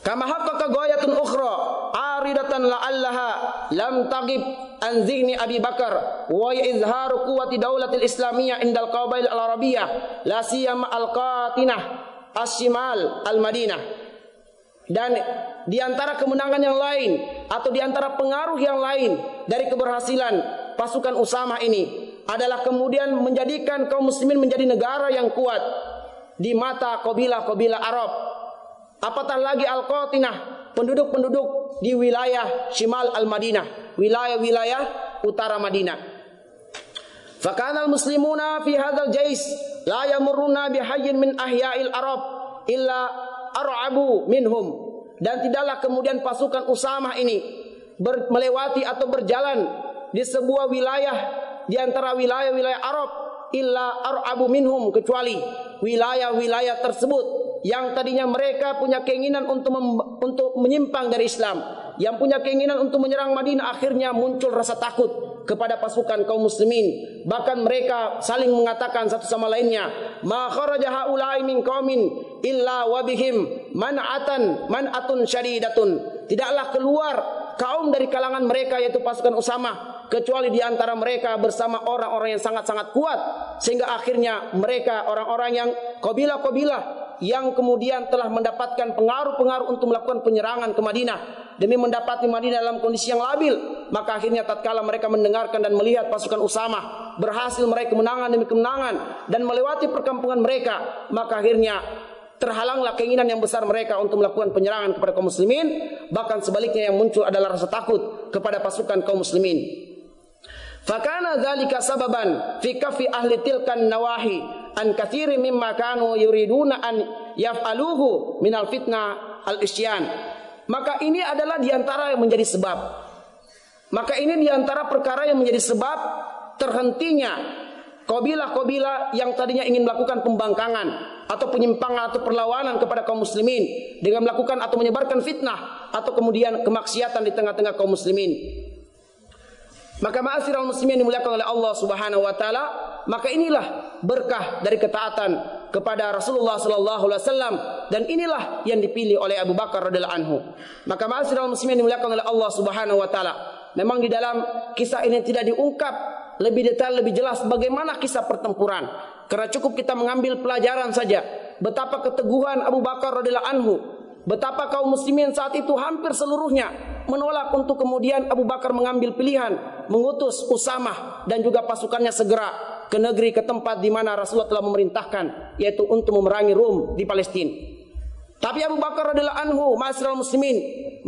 A: Kama haqqaqa ghayatun ukhra aridatan la'allaha lam tagib an zihni Abi Bakar wa izharu quwwati daulatil islamiyah indal qabail al-arabiyyah la siyama al-qatinah as-shimal al-Madinah. Dan di antara kemenangan yang lain atau di antara pengaruh yang lain dari keberhasilan pasukan Usama ini adalah kemudian menjadikan kaum muslimin menjadi negara yang kuat di mata kabilah-kabilah Arab. Apatah lagi Al-Qatinah, penduduk-penduduk di wilayah Shimal Al-Madinah, wilayah-wilayah utara Madinah. Fakana al-muslimuna fi hadzal jais la yamurruna bihayyin min ahya'il Arab illa ar'abu minhum. Dan tidaklah kemudian pasukan Usama ini melewati atau berjalan di sebuah wilayah di antara wilayah-wilayah Arab illa ar'abu minhum, kecuali wilayah-wilayah tersebut yang tadinya mereka punya keinginan untuk menyimpang dari Islam, yang punya keinginan untuk menyerang Madinah, akhirnya muncul rasa takut kepada pasukan kaum muslimin. Bahkan mereka saling mengatakan satu sama lainnya, ma kharaja haula'i min qaumin illa wa bihim man'atun syadidatun. Tidaklah keluar kaum dari kalangan mereka, yaitu pasukan Usama, kecuali di antara mereka bersama orang-orang yang sangat-sangat kuat, sehingga akhirnya mereka orang-orang yang kabilah-kabilah yang kemudian telah mendapatkan pengaruh-pengaruh untuk melakukan penyerangan ke Madinah demi mendapati Madinah dalam kondisi yang labil. Maka akhirnya tatkala mereka mendengarkan dan melihat pasukan Usama berhasil meraih kemenangan demi kemenangan dan melewati perkampungan mereka, maka akhirnya terhalanglah keinginan yang besar mereka untuk melakukan penyerangan kepada kaum muslimin. Bahkan sebaliknya yang muncul adalah rasa takut kepada pasukan kaum muslimin. Fakana dzalika sababan fi kafi ahli tilkan nawahi an katsiri mimma kanu yuriduna an yaf'aluhu minal fitnah al-isyan. Maka ini adalah diantara yang menjadi sebab. Maka ini diantara perkara yang menjadi sebab terhentinya kabilah-kabilah yang tadinya ingin melakukan pembangkangan atau penyimpangan atau perlawanan kepada kaum muslimin dengan melakukan atau menyebarkan fitnah atau kemudian kemaksiatan di tengah-tengah kaum muslimin. Maka ma'asyiral muslimin yang dimuliakan oleh Allah Subhanahu wa taala, maka inilah berkah dari ketaatan kepada Rasulullah sallallahu alaihi wasallam, dan inilah yang dipilih oleh Abu Bakar radhiyallahu anhu. Maka ma'asyiral muslimin yang dimuliakan oleh Allah Subhanahu wa taala, memang di dalam kisah ini tidak diungkap lebih detail, lebih jelas bagaimana kisah pertempuran, karena cukup kita mengambil pelajaran saja betapa keteguhan Abu Bakar radhiyallahu anhu, betapa kaum muslimin saat itu hampir seluruhnya menolak untuk kemudian Abu Bakar mengambil pilihan mengutus Usamah dan juga pasukannya segera ke negeri, ke tempat di mana Rasulullah telah memerintahkan, yaitu untuk memerangi Rum di Palestina. Tapi Abu Bakar radhiyallahu anhu, ma'asyiral muslimin,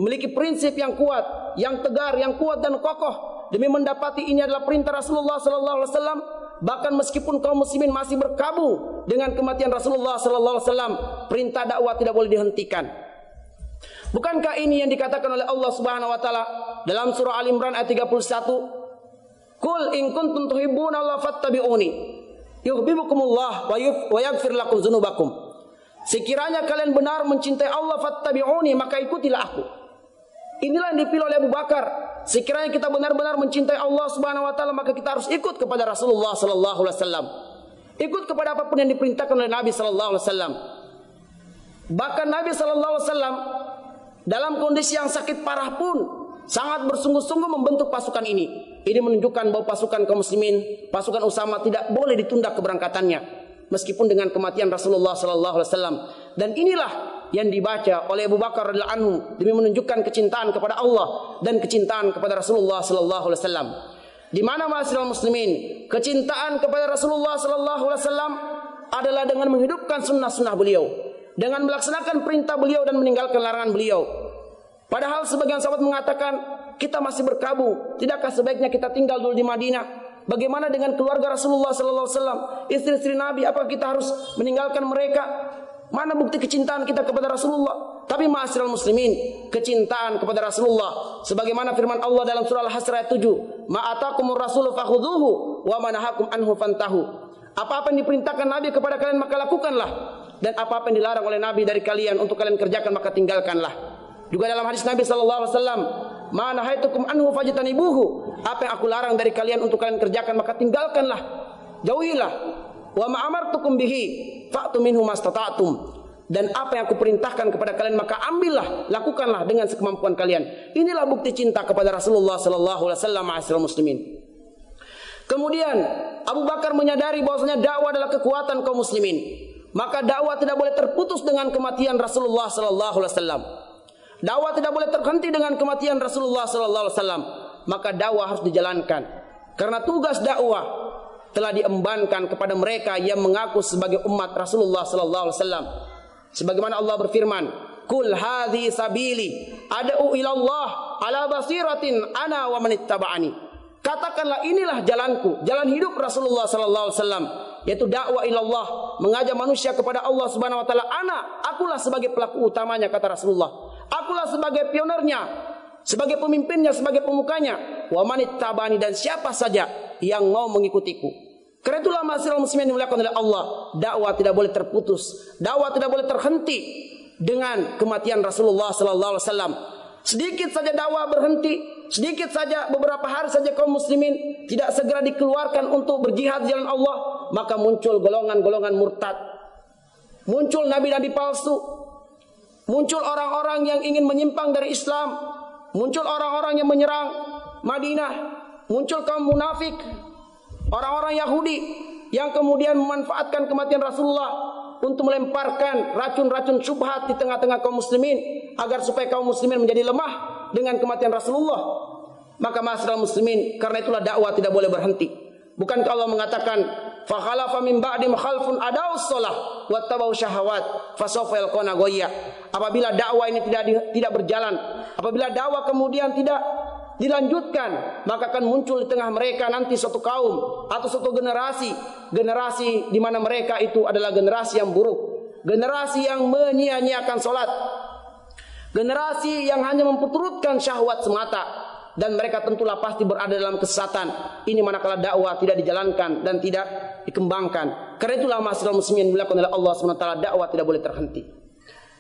A: memiliki prinsip yang kuat, yang tegar, yang kuat dan kokoh demi mendapati ini adalah perintah Rasulullah sallallahu alaihi wasallam. Bahkan meskipun kaum muslimin masih berkabung dengan kematian Rasulullah sallallahu alaihi wasallam, perintah dakwah tidak boleh dihentikan. Bukankah ini yang dikatakan oleh Allah Subhanahu wa taala dalam surah Al-Imran ayat 31? Qul in kuntum tuhibbunallaha fattabi'uni yuhibbukumullah wa yaghfir lakum dzunubakum. Sekiranya kalian benar mencintai Allah, fattabi'uni, maka ikutilah aku. Inilah yang dipilih oleh Abu Bakar. Sekiranya kita benar-benar mencintai Allah Subhanahu wa taala, maka kita harus ikut kepada Rasulullah sallallahu alaihi wasallam. Ikut kepada apapun yang diperintahkan oleh Nabi sallallahu alaihi wasallam. Bahkan Nabi sallallahu alaihi wasallam dalam kondisi yang sakit parah pun sangat bersungguh-sungguh membentuk pasukan ini. Ini menunjukkan bahwa pasukan kaum muslimin, pasukan Usamah tidak boleh ditunda keberangkatannya meskipun dengan kematian Rasulullah sallallahu alaihi wasallam. Dan inilah yang dibaca oleh Abu Bakar radhiyallahu anhu demi menunjukkan kecintaan kepada Allah dan kecintaan kepada Rasulullah sallallahu alaihi wasallam. Di mana ma'asyiral muslimin, kecintaan kepada Rasulullah sallallahu alaihi wasallam adalah dengan menghidupkan sunnah-sunnah beliau, dengan melaksanakan perintah beliau dan meninggalkan larangan beliau. Padahal sebagian sahabat mengatakan, kita masih berkabung, tidakkah sebaiknya kita tinggal dulu di Madinah? Bagaimana dengan keluarga Rasulullah sallallahu alaihi wasallam, istri-istri Nabi, apakah kita harus meninggalkan mereka? Mana bukti kecintaan kita kepada Rasulullah? Tapi ma'asyiral muslimin, kecintaan kepada Rasulullah sebagaimana firman Allah dalam surah Al-Hasr ayat 7, "Ma'atakumur rasulu fakhudhuhu wa manahakum anhu fantahu." Apa-apa yang diperintahkan Nabi kepada kalian maka lakukanlah, dan apa-apa yang dilarang oleh Nabi dari kalian untuk kalian kerjakan maka tinggalkanlah. Juga dalam hadis Nabi sallallahu alaihi wasallam, "Ma nahaitukum anhu fajtanibuhu." Apa yang aku larang dari kalian untuk kalian kerjakan maka tinggalkanlah, jauhilah. Wa ma amartukum bihi fa'tu minhu mastata'tum. Dan apa yang aku perintahkan kepada kalian maka ambillah, lakukanlah dengan sekemampuan kalian. Inilah bukti cinta kepada Rasulullah sallallahu alaihi wasallam, ma'asyiral muslimin. Kemudian Abu Bakar menyadari bahwasanya dakwah adalah kekuatan kaum muslimin. Maka dakwah tidak boleh terputus dengan kematian Rasulullah sallallahu alaihi wasallam. Dakwah tidak boleh terhenti dengan kematian Rasulullah sallallahu alaihi wasallam. Maka dakwah harus dijalankan. Karena tugas dakwah telah diembankan kepada mereka yang mengaku sebagai umat Rasulullah sallallahu alaihi wasallam. Sebagaimana Allah berfirman, "Qul hadhi sabili ad'u ila Allah ala basiratin ana wa man ittaba'ani." Katakanlah inilah jalanku, jalan hidup Rasulullah sallallahu alaihi wasallam, yaitu dakwah ila Allah, mengajak manusia kepada Allah Subhanahu wa taala. Akulah sebagai pelaku utamanya, kata Rasulullah. Akulah sebagai pionernya, sebagai pemimpinnya, sebagai pemukanya. Wa man ittaba'ani, dan siapa saja yang mau mengikutiku. Karena itulah ma'asyiral muslimin yang dimuliakan oleh Allah, dakwah tidak boleh terputus, dakwah tidak boleh terhenti dengan kematian Rasulullah sallallahu alaihi wasallam. Sedikit saja dakwah berhenti, sedikit saja beberapa hari saja kaum muslimin tidak segera dikeluarkan untuk berjihad di jalan Allah, maka muncul golongan-golongan murtad, muncul nabi-nabi palsu, muncul orang-orang yang ingin menyimpang dari Islam, muncul orang-orang yang menyerang Madinah, muncul kaum munafik, orang-orang Yahudi yang kemudian memanfaatkan kematian Rasulullah untuk melemparkan racun-racun syubhat di tengah-tengah kaum muslimin agar supaya kaum muslimin menjadi lemah dengan kematian Rasulullah. Maka ma'asyiral muslimin, karena itulah dakwah tidak boleh berhenti. Bukankah Allah mengatakan, "Fa khalafa min ba'dihim khalfun adaus shalah wattabau syahawat fasawfa yalqawna ghayya." Apabila dakwah ini tidak berjalan, apabila dakwah kemudian tidak dilanjutkan, maka akan muncul di tengah mereka nanti suatu kaum atau suatu generasi di mana mereka itu adalah generasi yang buruk, generasi yang menyia-nyiakan salat, generasi yang hanya memperturutkan syahwat semata, dan mereka tentulah pasti berada dalam kesesatan. Ini manakala dakwah tidak dijalankan dan tidak dikembangkan. Karena itulah ma'asyiral muslimin yang dimuliakan oleh Allah SWT, dakwah tidak boleh terhenti.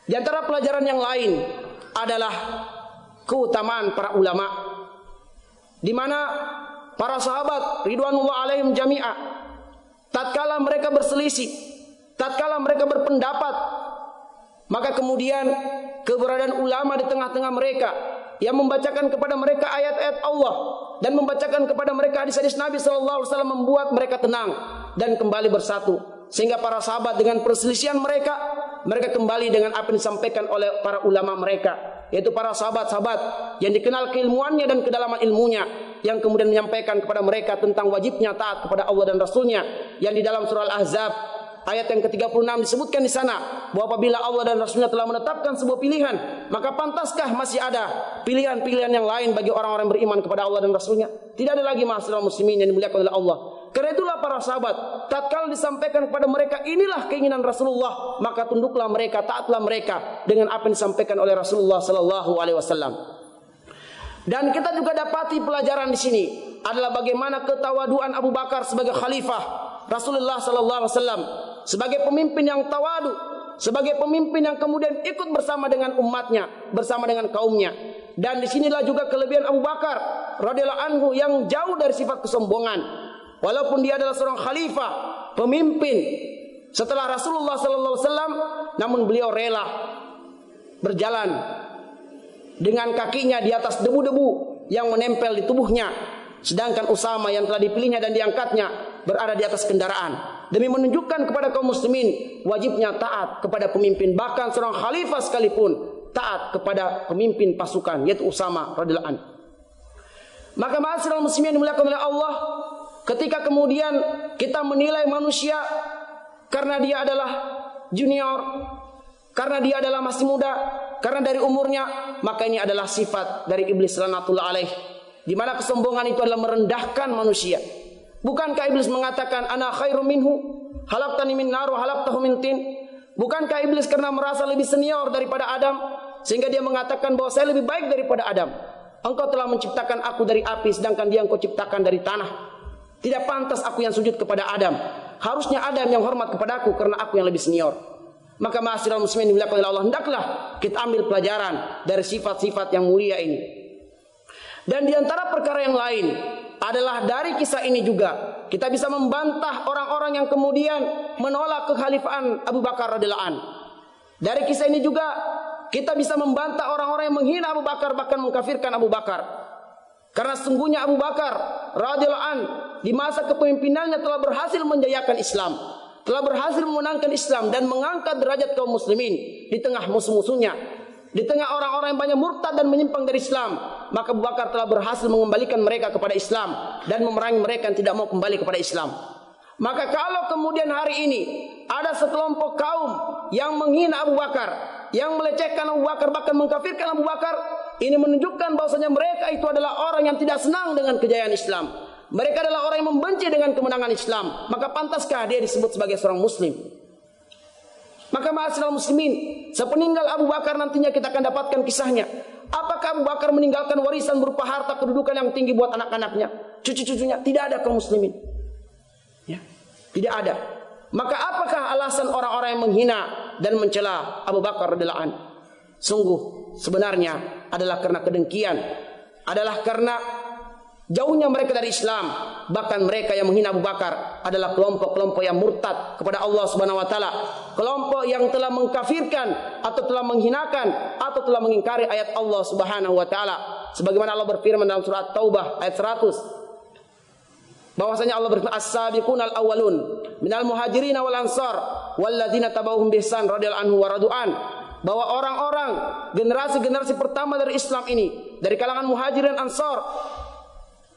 A: Di antara pelajaran yang lain adalah keutamaan para ulama, di mana para sahabat ridwanullah alaihim jami'a, tatkala mereka berselisih, tatkala mereka berpendapat, maka kemudian keberadaan ulama di tengah-tengah mereka yang membacakan kepada mereka ayat-ayat Allah dan membacakan kepada mereka hadis-hadis Nabi sallallahu alaihi wasallam membuat mereka tenang dan kembali bersatu. Sehingga para sahabat dengan perselisihan mereka kembali dengan apa yang disampaikan oleh para ulama mereka, yaitu para sahabat-sahabat yang dikenal keilmuannya dan kedalaman ilmunya, yang kemudian menyampaikan kepada mereka tentang wajibnya taat kepada Allah dan Rasulnya, yang di dalam surah Al-Ahzab ayat yang ke-36 disebutkan di sana bahwa apabila Allah dan Rasulnya telah menetapkan sebuah pilihan, maka pantaskah masih ada pilihan-pilihan yang lain bagi orang-orang yang beriman kepada Allah dan Rasulnya? Tidak ada lagi ma'asyiral muslimin yang dimuliakan oleh Allah. Karena itulah para sahabat, tatkala disampaikan kepada mereka inilah keinginan Rasulullah, maka tunduklah mereka, taatlah mereka dengan apa yang disampaikan oleh Rasulullah sallallahu alaihi wasallam. Dan kita juga dapati pelajaran di sini adalah bagaimana ketawaduan Abu Bakar sebagai khalifah Rasulullah sallallahu alaihi wasallam, sebagai pemimpin yang tawadu, sebagai pemimpin yang kemudian ikut bersama dengan umatnya, bersama dengan kaumnya. Dan disinilah juga kelebihan Abu Bakar radhiyallahu anhu yang jauh dari sifat kesombongan. Walaupun dia adalah seorang khalifah, pemimpin setelah Rasulullah sallallahu alaihi wasallam, namun beliau rela berjalan dengan kakinya di atas debu-debu yang menempel di tubuhnya, sedangkan Usama yang telah dipilihnya dan diangkatnya berada di atas kendaraan, demi menunjukkan kepada kaum muslimin wajibnya taat kepada pemimpin, bahkan seorang khalifah sekalipun taat kepada pemimpin pasukan, yaitu Usama radhiyallahu anhu. Maka ma'asyiral muslimin dimuliakan oleh Allah, ketika kemudian kita menilai manusia karena dia adalah junior, karena dia adalah masih muda, karena dari umurnya, maka ini adalah sifat dari iblis laknatullah alaih, di mana kesombongan itu adalah merendahkan manusia. Bukankah iblis mengatakan ana khairum minhu, halaqtani min nar wa halaqtahu min tin? Bukankah iblis karena merasa lebih senior daripada Adam sehingga dia mengatakan bahwa saya lebih baik daripada Adam? Engkau telah menciptakan aku dari api, sedangkan dia engkau ciptakan dari tanah. Tidak pantas aku yang sujud kepada Adam. Harusnya Adam yang hormat kepada aku karena aku yang lebih senior. Maka ma'asyiral muslimin dimuliakan oleh Allah, hendaklah kita ambil pelajaran dari sifat-sifat yang mulia ini. Dan di antara perkara yang lain adalah dari kisah ini juga kita bisa membantah orang-orang yang kemudian menolak kekhalifahan Abu Bakar radhiyallahu anhu. Dari kisah ini juga kita bisa membantah orang-orang yang menghina Abu Bakar, bahkan mengkafirkan Abu Bakar. Karena sesungguhnya Abu Bakar radhiyallahu anhu di masa kepemimpinannya telah berhasil menjayakan Islam, telah berhasil memenangkan Islam dan mengangkat derajat kaum muslimin di tengah musuh-musuhnya, di tengah orang-orang yang banyak murtad dan menyimpang dari Islam. Maka Abu Bakar telah berhasil mengembalikan mereka kepada Islam dan memerangi mereka yang tidak mau kembali kepada Islam. Maka kalau kemudian hari ini ada sekelompok kaum yang menghina Abu Bakar, yang melecehkan Abu Bakar, bahkan mengkafirkan Abu Bakar, ini menunjukkan bahwasanya mereka itu adalah orang yang tidak senang dengan kejayaan Islam. Mereka adalah orang yang membenci dengan kemenangan Islam. Maka pantaskah dia disebut sebagai seorang muslim? Maka ma'asyiral muslimin, sepeninggal Abu Bakar nantinya kita akan dapatkan kisahnya. Apakah Abu Bakar meninggalkan warisan berupa harta kedudukan yang tinggi buat anak-anaknya, cucu-cucunya? Tidak ada kaum muslimin. Ya, tidak ada. Maka apakah alasan orang-orang yang menghina dan mencela Abu Bakar radhiyallahu anhu? Sungguh sebenarnya adalah karena kedengkian, adalah karena jauhnya mereka dari Islam. Bahkan mereka yang menghina Abu Bakar adalah kelompok-kelompok yang murtad kepada Allah Subhanahu wa taala, kelompok yang telah mengkafirkan atau telah menghinakan atau telah mengingkari ayat Allah Subhanahu wa taala. Sebagaimana Allah berfirman dalam surah Taubah ayat 100, bahwasanya Allah berfirman, as-sabiqunal awwalun minal muhajirin wal ansar walladzina tabauhum bihsan radhiyallahu anhu wa radu'an, bahwa orang-orang generasi-generasi pertama dari Islam ini dari kalangan muhajirin ansar,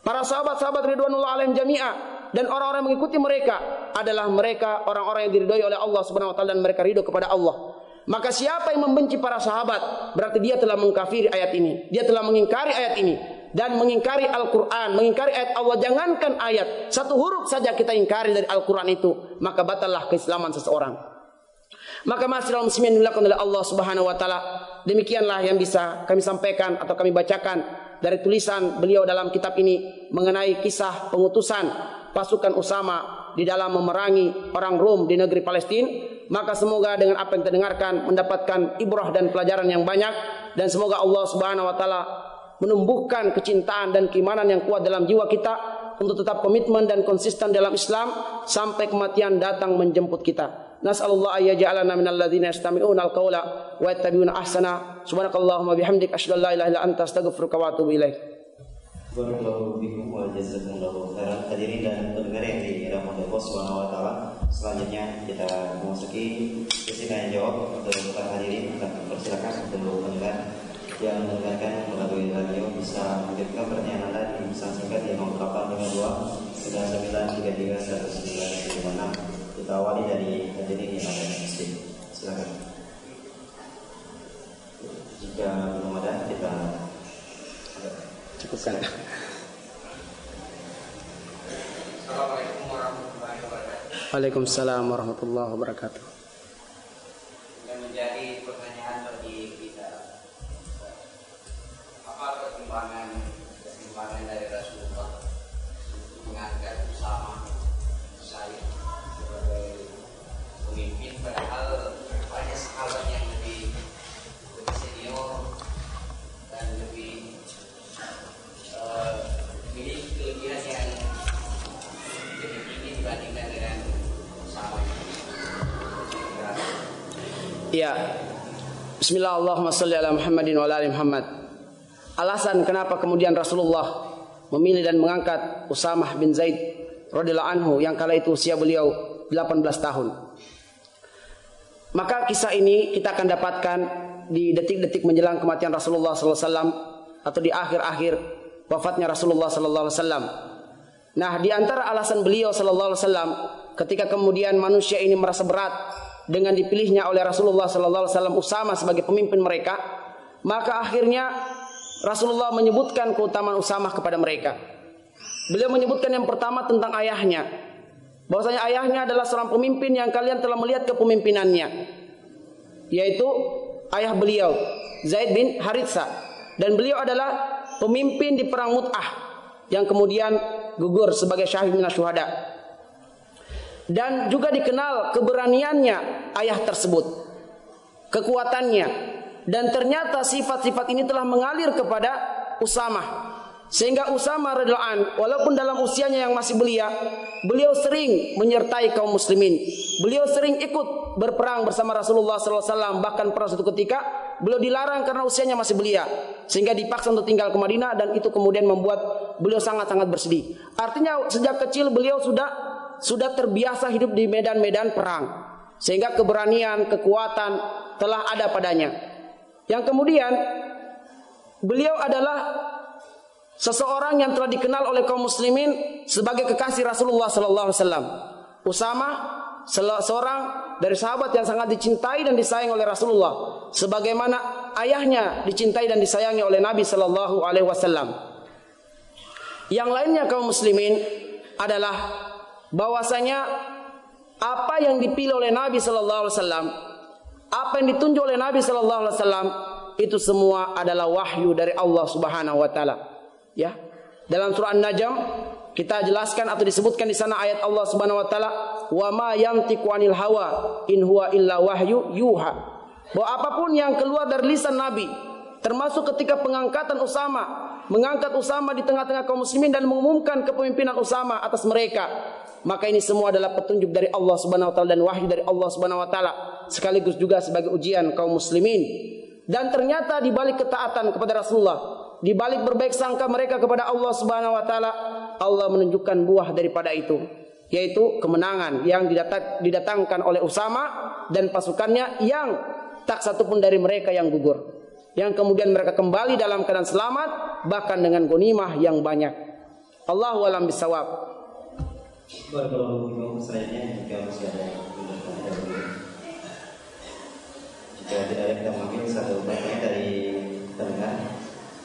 A: para sahabat-sahabat ridwanullah alaihim jami'a, dan orang-orang yang mengikuti mereka adalah mereka orang-orang yang diridhoi oleh Allah Subhanahu wa taala dan mereka ridho kepada Allah. Maka siapa yang membenci para sahabat berarti dia telah mengkafiri ayat ini, dia telah mengingkari ayat ini dan mengingkari Al-Qur'an, mengingkari ayat Allah. Jangankan ayat, satu huruf saja kita ingkari dari Al-Qur'an itu, maka batallah keislaman seseorang. Maka ma'asyiral muslimin dimuliakan oleh Allah Subhanahu wa taala, demikianlah yang bisa kami sampaikan atau kami bacakan dari tulisan beliau dalam kitab ini mengenai kisah pengutusan pasukan Usama di dalam memerangi orang Rom di negeri Palestina. Maka semoga dengan apa yang kita dengarkan mendapatkan ibrah dan pelajaran yang banyak, dan semoga Allah Subhanahu wa taala menumbuhkan kecintaan dan keimanan yang kuat dalam jiwa kita, untuk tetap komitmen dan konsisten dalam Islam sampai kematian datang menjemput kita. Nas'alullah ayyaj'alana minal ladzina yastami'una al-qaula wa yattabi'una ahsana. Subhanakallahumma bihamdik asyhadu an la ilaha illa anta astaghfiruka wa atubu ilaik.
B: Barakallahu fikum wa jazakumullahu khairan. Hadirin dan pendengar yang dirahmati Allah Subhanahu wa taala. Selanjutnya kita memasuki sesi tanya jawab untuk para hadirin. Kami persilakan untuk pendengar yang mendengarkan melalui radio bisa mengirimkan pertanyaan Anda di pesan singkat di nomor 852 9933196. Kita awali dari hadirin yang ada di masjid. Silakan. Jika belum ada, kita
A: cukupkan.
C: Assalamualaikum warahmatullahi wabarakatuh.
A: Waalaikumsalam warahmatullahi wabarakatuh.
C: Yang menjadi pertanyaan bagi kita, apa pertimbangan dari Rasulullah untuk mengangkat Usama Said sebagai pemimpin, padahal banyak sahabat yang lebih senior dan lebih memiliki kelebihan yang lebih tinggi dibandingkan dengan Usama ini.
A: Ya. Bismillah, Allahumma sholli ala Muhammadin wa ala ali Muhammad. Alasan kenapa kemudian Rasulullah memilih dan mengangkat Usamah bin Zaid radhiyallahu anhu yang kala itu usia beliau 18 tahun. Maka kisah ini kita akan dapatkan di detik-detik menjelang kematian Rasulullah sallallahu alaihi wasallam atau di akhir-akhir wafatnya Rasulullah sallallahu alaihi wasallam. Nah, di antara alasan beliau sallallahu alaihi wasallam ketika kemudian manusia ini merasa berat dengan dipilihnya oleh Rasulullah sallallahu alaihi wasallam Usamah sebagai pemimpin mereka, maka akhirnya Rasulullah menyebutkan keutamaan Usamah kepada mereka. Beliau menyebutkan yang pertama tentang ayahnya, bahwasanya ayahnya adalah seorang pemimpin yang kalian telah melihat kepemimpinannya, yaitu ayah beliau Zaid bin Haritsah, dan beliau adalah pemimpin di perang Mut'ah yang kemudian gugur sebagai syahid minas syuhada. Dan juga dikenal keberaniannya ayah tersebut, kekuatannya, dan ternyata sifat-sifat ini telah mengalir kepada Usamah, sehingga Usamah radhiyallahu anhu walaupun dalam usianya yang masih belia, beliau sering menyertai kaum muslimin, beliau sering ikut berperang bersama Rasulullah sallallahu alaihi wasallam. Bahkan pada suatu ketika beliau dilarang karena usianya masih belia, sehingga dipaksa untuk tinggal ke Madinah, dan itu kemudian membuat beliau sangat-sangat bersedih. Artinya sejak kecil beliau sudah terbiasa hidup di medan-medan perang, sehingga keberanian, kekuatan telah ada padanya. Yang kemudian beliau adalah seseorang yang telah dikenal oleh kaum muslimin sebagai kekasih Rasulullah sallallahu alaihi wasallam. Usamah seorang dari sahabat yang sangat dicintai dan disayang oleh Rasulullah, sebagaimana ayahnya dicintai dan disayangi oleh Nabi sallallahu alaihi wasallam. Yang lainnya kaum muslimin adalah bahwasanya apa yang dipilih oleh Nabi sallallahu alaihi wasallam, apa yang ditunjuk oleh Nabi sallallahu alaihi wasallam, itu semua adalah wahyu dari Allah Subhanahu wa taala. Ya. Dalam surah An-Najm kita jelaskan atau disebutkan di sana ayat Allah Subhanahu wa taala, "Wa ma yantiqu 'anil hawa in huwa illa wahyu yuha." Bahwa apapun yang keluar dari lisan Nabi, termasuk ketika pengangkatan Usamah, mengangkat Usamah di tengah-tengah kaum muslimin dan mengumumkan kepemimpinan Usamah atas mereka, maka ini semua adalah petunjuk dari Allah Subhanahu wa taala dan wahyu dari Allah Subhanahu wa taala, sekaligus juga sebagai ujian kaum muslimin. Dan ternyata di balik ketaatan kepada Rasulullah, di balik berbaik sangka mereka kepada Allah Subhanahu wa taala, Allah menunjukkan buah daripada itu, yaitu kemenangan yang didatangkan oleh Usamah dan pasukannya, yang tak satupun dari mereka yang gugur, yang kemudian mereka kembali dalam keadaan selamat, bahkan dengan ghanimah yang banyak. Allahu a'lam bishawab.
B: Barakallahu selanjutnya jika masih ada jika tidak ada, kita mungkin satu pertanyaan dari pendengar,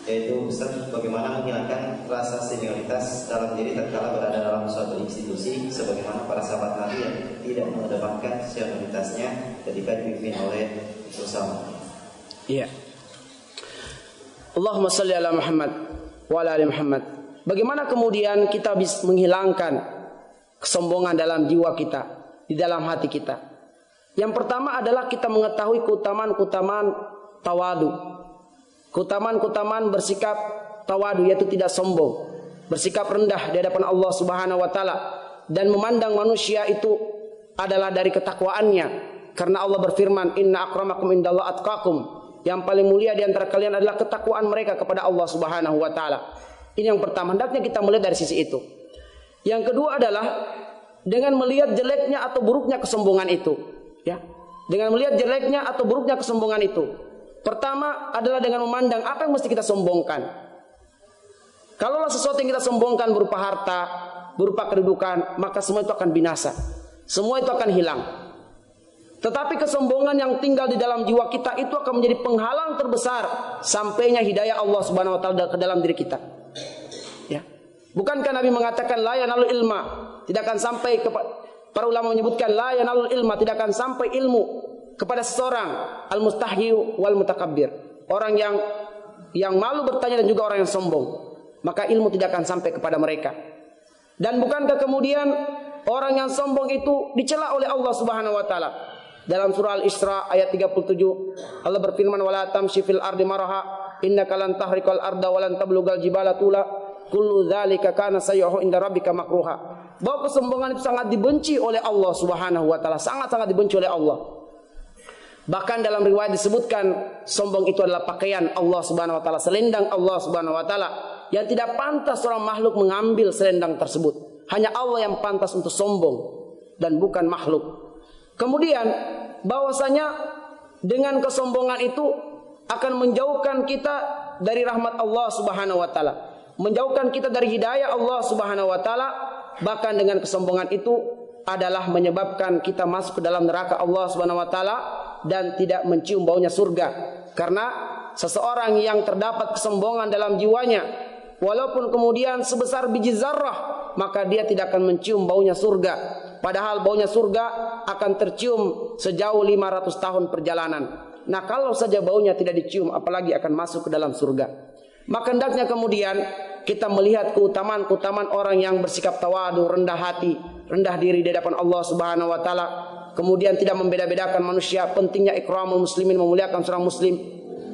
B: yaitu Ustaz, bagaimana menghilangkan rasa senioritas dalam diri tatkala berada dalam suatu institusi, sebagaimana para sahabat Nabi yang tidak mengedepankan senioritasnya ketika dipimpin oleh Usama.
A: Iya. Allahumma shalli ala Muhammad wa ala ali Muhammad. Bagaimana kemudian kita bisa menghilangkan kesombongan dalam jiwa kita, di dalam hati kita? Yang pertama adalah kita mengetahui keutamaan-keutamaan tawadu, keutamaan-keutamaan bersikap tawadu, yaitu tidak sombong. bersikap rendah di hadapan Allah Subhanahu wa taala dan memandang manusia itu adalah dari ketakwaannya. Karena Allah berfirman, "Inna akramakum indallahi atqakum." Yang paling mulia di antara kalian adalah ketakwaan mereka kepada Allah Subhanahu wa taala. Ini yang pertama, hendaknya kita melihat dari sisi itu. Yang kedua adalah dengan melihat jeleknya atau buruknya kesombongan itu, ya. Dengan melihat jeleknya atau buruknya kesombongan itu. Pertama adalah dengan memandang apa yang mesti kita sombongkan. Kalaulah sesuatu yang kita sombongkan berupa harta, berupa kedudukan, maka semua itu akan binasa. Semua itu akan hilang. Tetapi kesombongan yang tinggal di dalam jiwa kita itu akan menjadi penghalang terbesar sampainya hidayah Allah Subhanahu wa taala ke dalam diri kita. Ya. Bukankah Nabi mengatakan la yanalul ilma, tidak akan sampai para ulama menyebutkan la yanalul ilma, tidak akan sampai ilmu kepada seseorang al-mustahyi wal mutakabbir, orang yang malu bertanya dan juga orang yang sombong, maka ilmu tidak akan sampai kepada mereka. Dan bukankah kemudian orang yang sombong itu dicela oleh Allah Subhanahu wa taala? Dalam surah Al-Isra ayat 37 Allah berfirman, wala tamshi fil ardi maraha innaka lan tahriqal arda wa lan tablugal jibala tula kullu dzalika kana sayyi'uhu inda rabbika makruha. Bahwa kesombongan itu sangat dibenci oleh Allah Subhanahu wa taala, sangat-sangat dibenci oleh Allah. Bahkan dalam riwayat disebutkan sombong itu adalah pakaian Allah Subhanahu wa taala, selendang Allah Subhanahu wa taala, yang tidak pantas seorang makhluk mengambil selendang tersebut. Hanya Allah yang pantas untuk sombong dan bukan makhluk. Kemudian bahwasanya dengan kesombongan itu akan menjauhkan kita dari rahmat Allah Subhanahu wa taala, menjauhkan kita dari hidayah Allah Subhanahu wa taala. Bahkan dengan kesombongan itu adalah menyebabkan kita masuk ke dalam neraka Allah Subhanahu wa taala dan tidak mencium baunya surga. Karena seseorang yang terdapat kesombongan dalam jiwanya, walaupun kemudian sebesar biji zarrah, maka dia tidak akan mencium baunya surga. Padahal baunya surga akan tercium sejauh 500 tahun perjalanan. Nah, kalau saja baunya tidak dicium, apalagi akan masuk ke dalam surga. Maka hendaknya kemudian kita melihat keutamaan-keutamaan orang yang bersikap tawadu, rendah hati, rendah diri di hadapan Allah Subhanahu wa taala. Kemudian tidak membeda-bedakan manusia, pentingnya ikramul muslimin, memuliakan seorang muslim.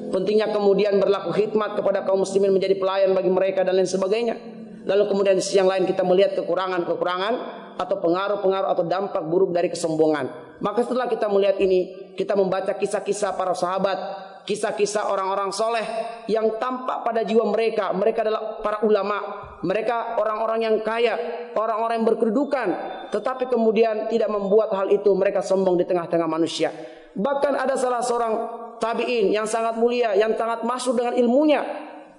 A: Pentingnya kemudian berlaku khidmat kepada kaum muslimin, menjadi pelayan bagi mereka dan lain sebagainya. Lalu kemudian di sisi yang lain kita melihat kekurangan-kekurangan atau pengaruh-pengaruh atau dampak buruk dari kesombongan. Maka setelah kita melihat ini, kita membaca kisah-kisah para sahabat, kisah-kisah orang-orang soleh yang tampak pada jiwa mereka. Mereka adalah para ulama, mereka orang-orang yang kaya, orang-orang yang berkedudukan, tetapi kemudian tidak membuat hal itu mereka sombong di tengah-tengah manusia. Bahkan ada salah seorang tabi'in yang sangat mulia, yang sangat masyhur dengan ilmunya,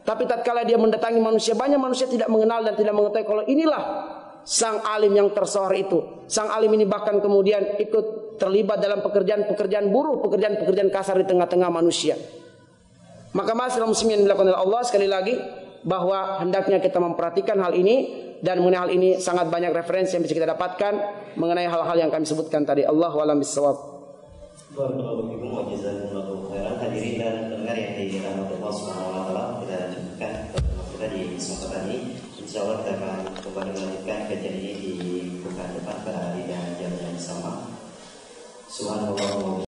A: tapi tatkala dia mendatangi manusia, banyak manusia tidak mengenal dan tidak mengetahui kalau inilah sang alim yang tersohor itu. Sang alim ini bahkan kemudian ikut terlibat dalam pekerjaan-pekerjaan buruh, pekerjaan-pekerjaan kasar di tengah-tengah manusia. Maka ma'asyiral muslimin yang dilakukan oleh Allah, sekali lagi bahwa hendaknya kita memperhatikan hal ini, dan mengenai hal ini sangat banyak referensi yang bisa kita dapatkan mengenai hal-hal yang kami sebutkan tadi. Allahu a'lam bishawab.
B: Barakallahu fikum wa jazakumullahu khairan. Hadirin dan pendengar yang dirahmati Allah Subhanahu wa taala, kita cukupkan kita di kesempatan ini. Insyaallah kita akan kembali melanjutkan kajian ini di pekan depan pada hari dan jam yang sama. Subhanallah.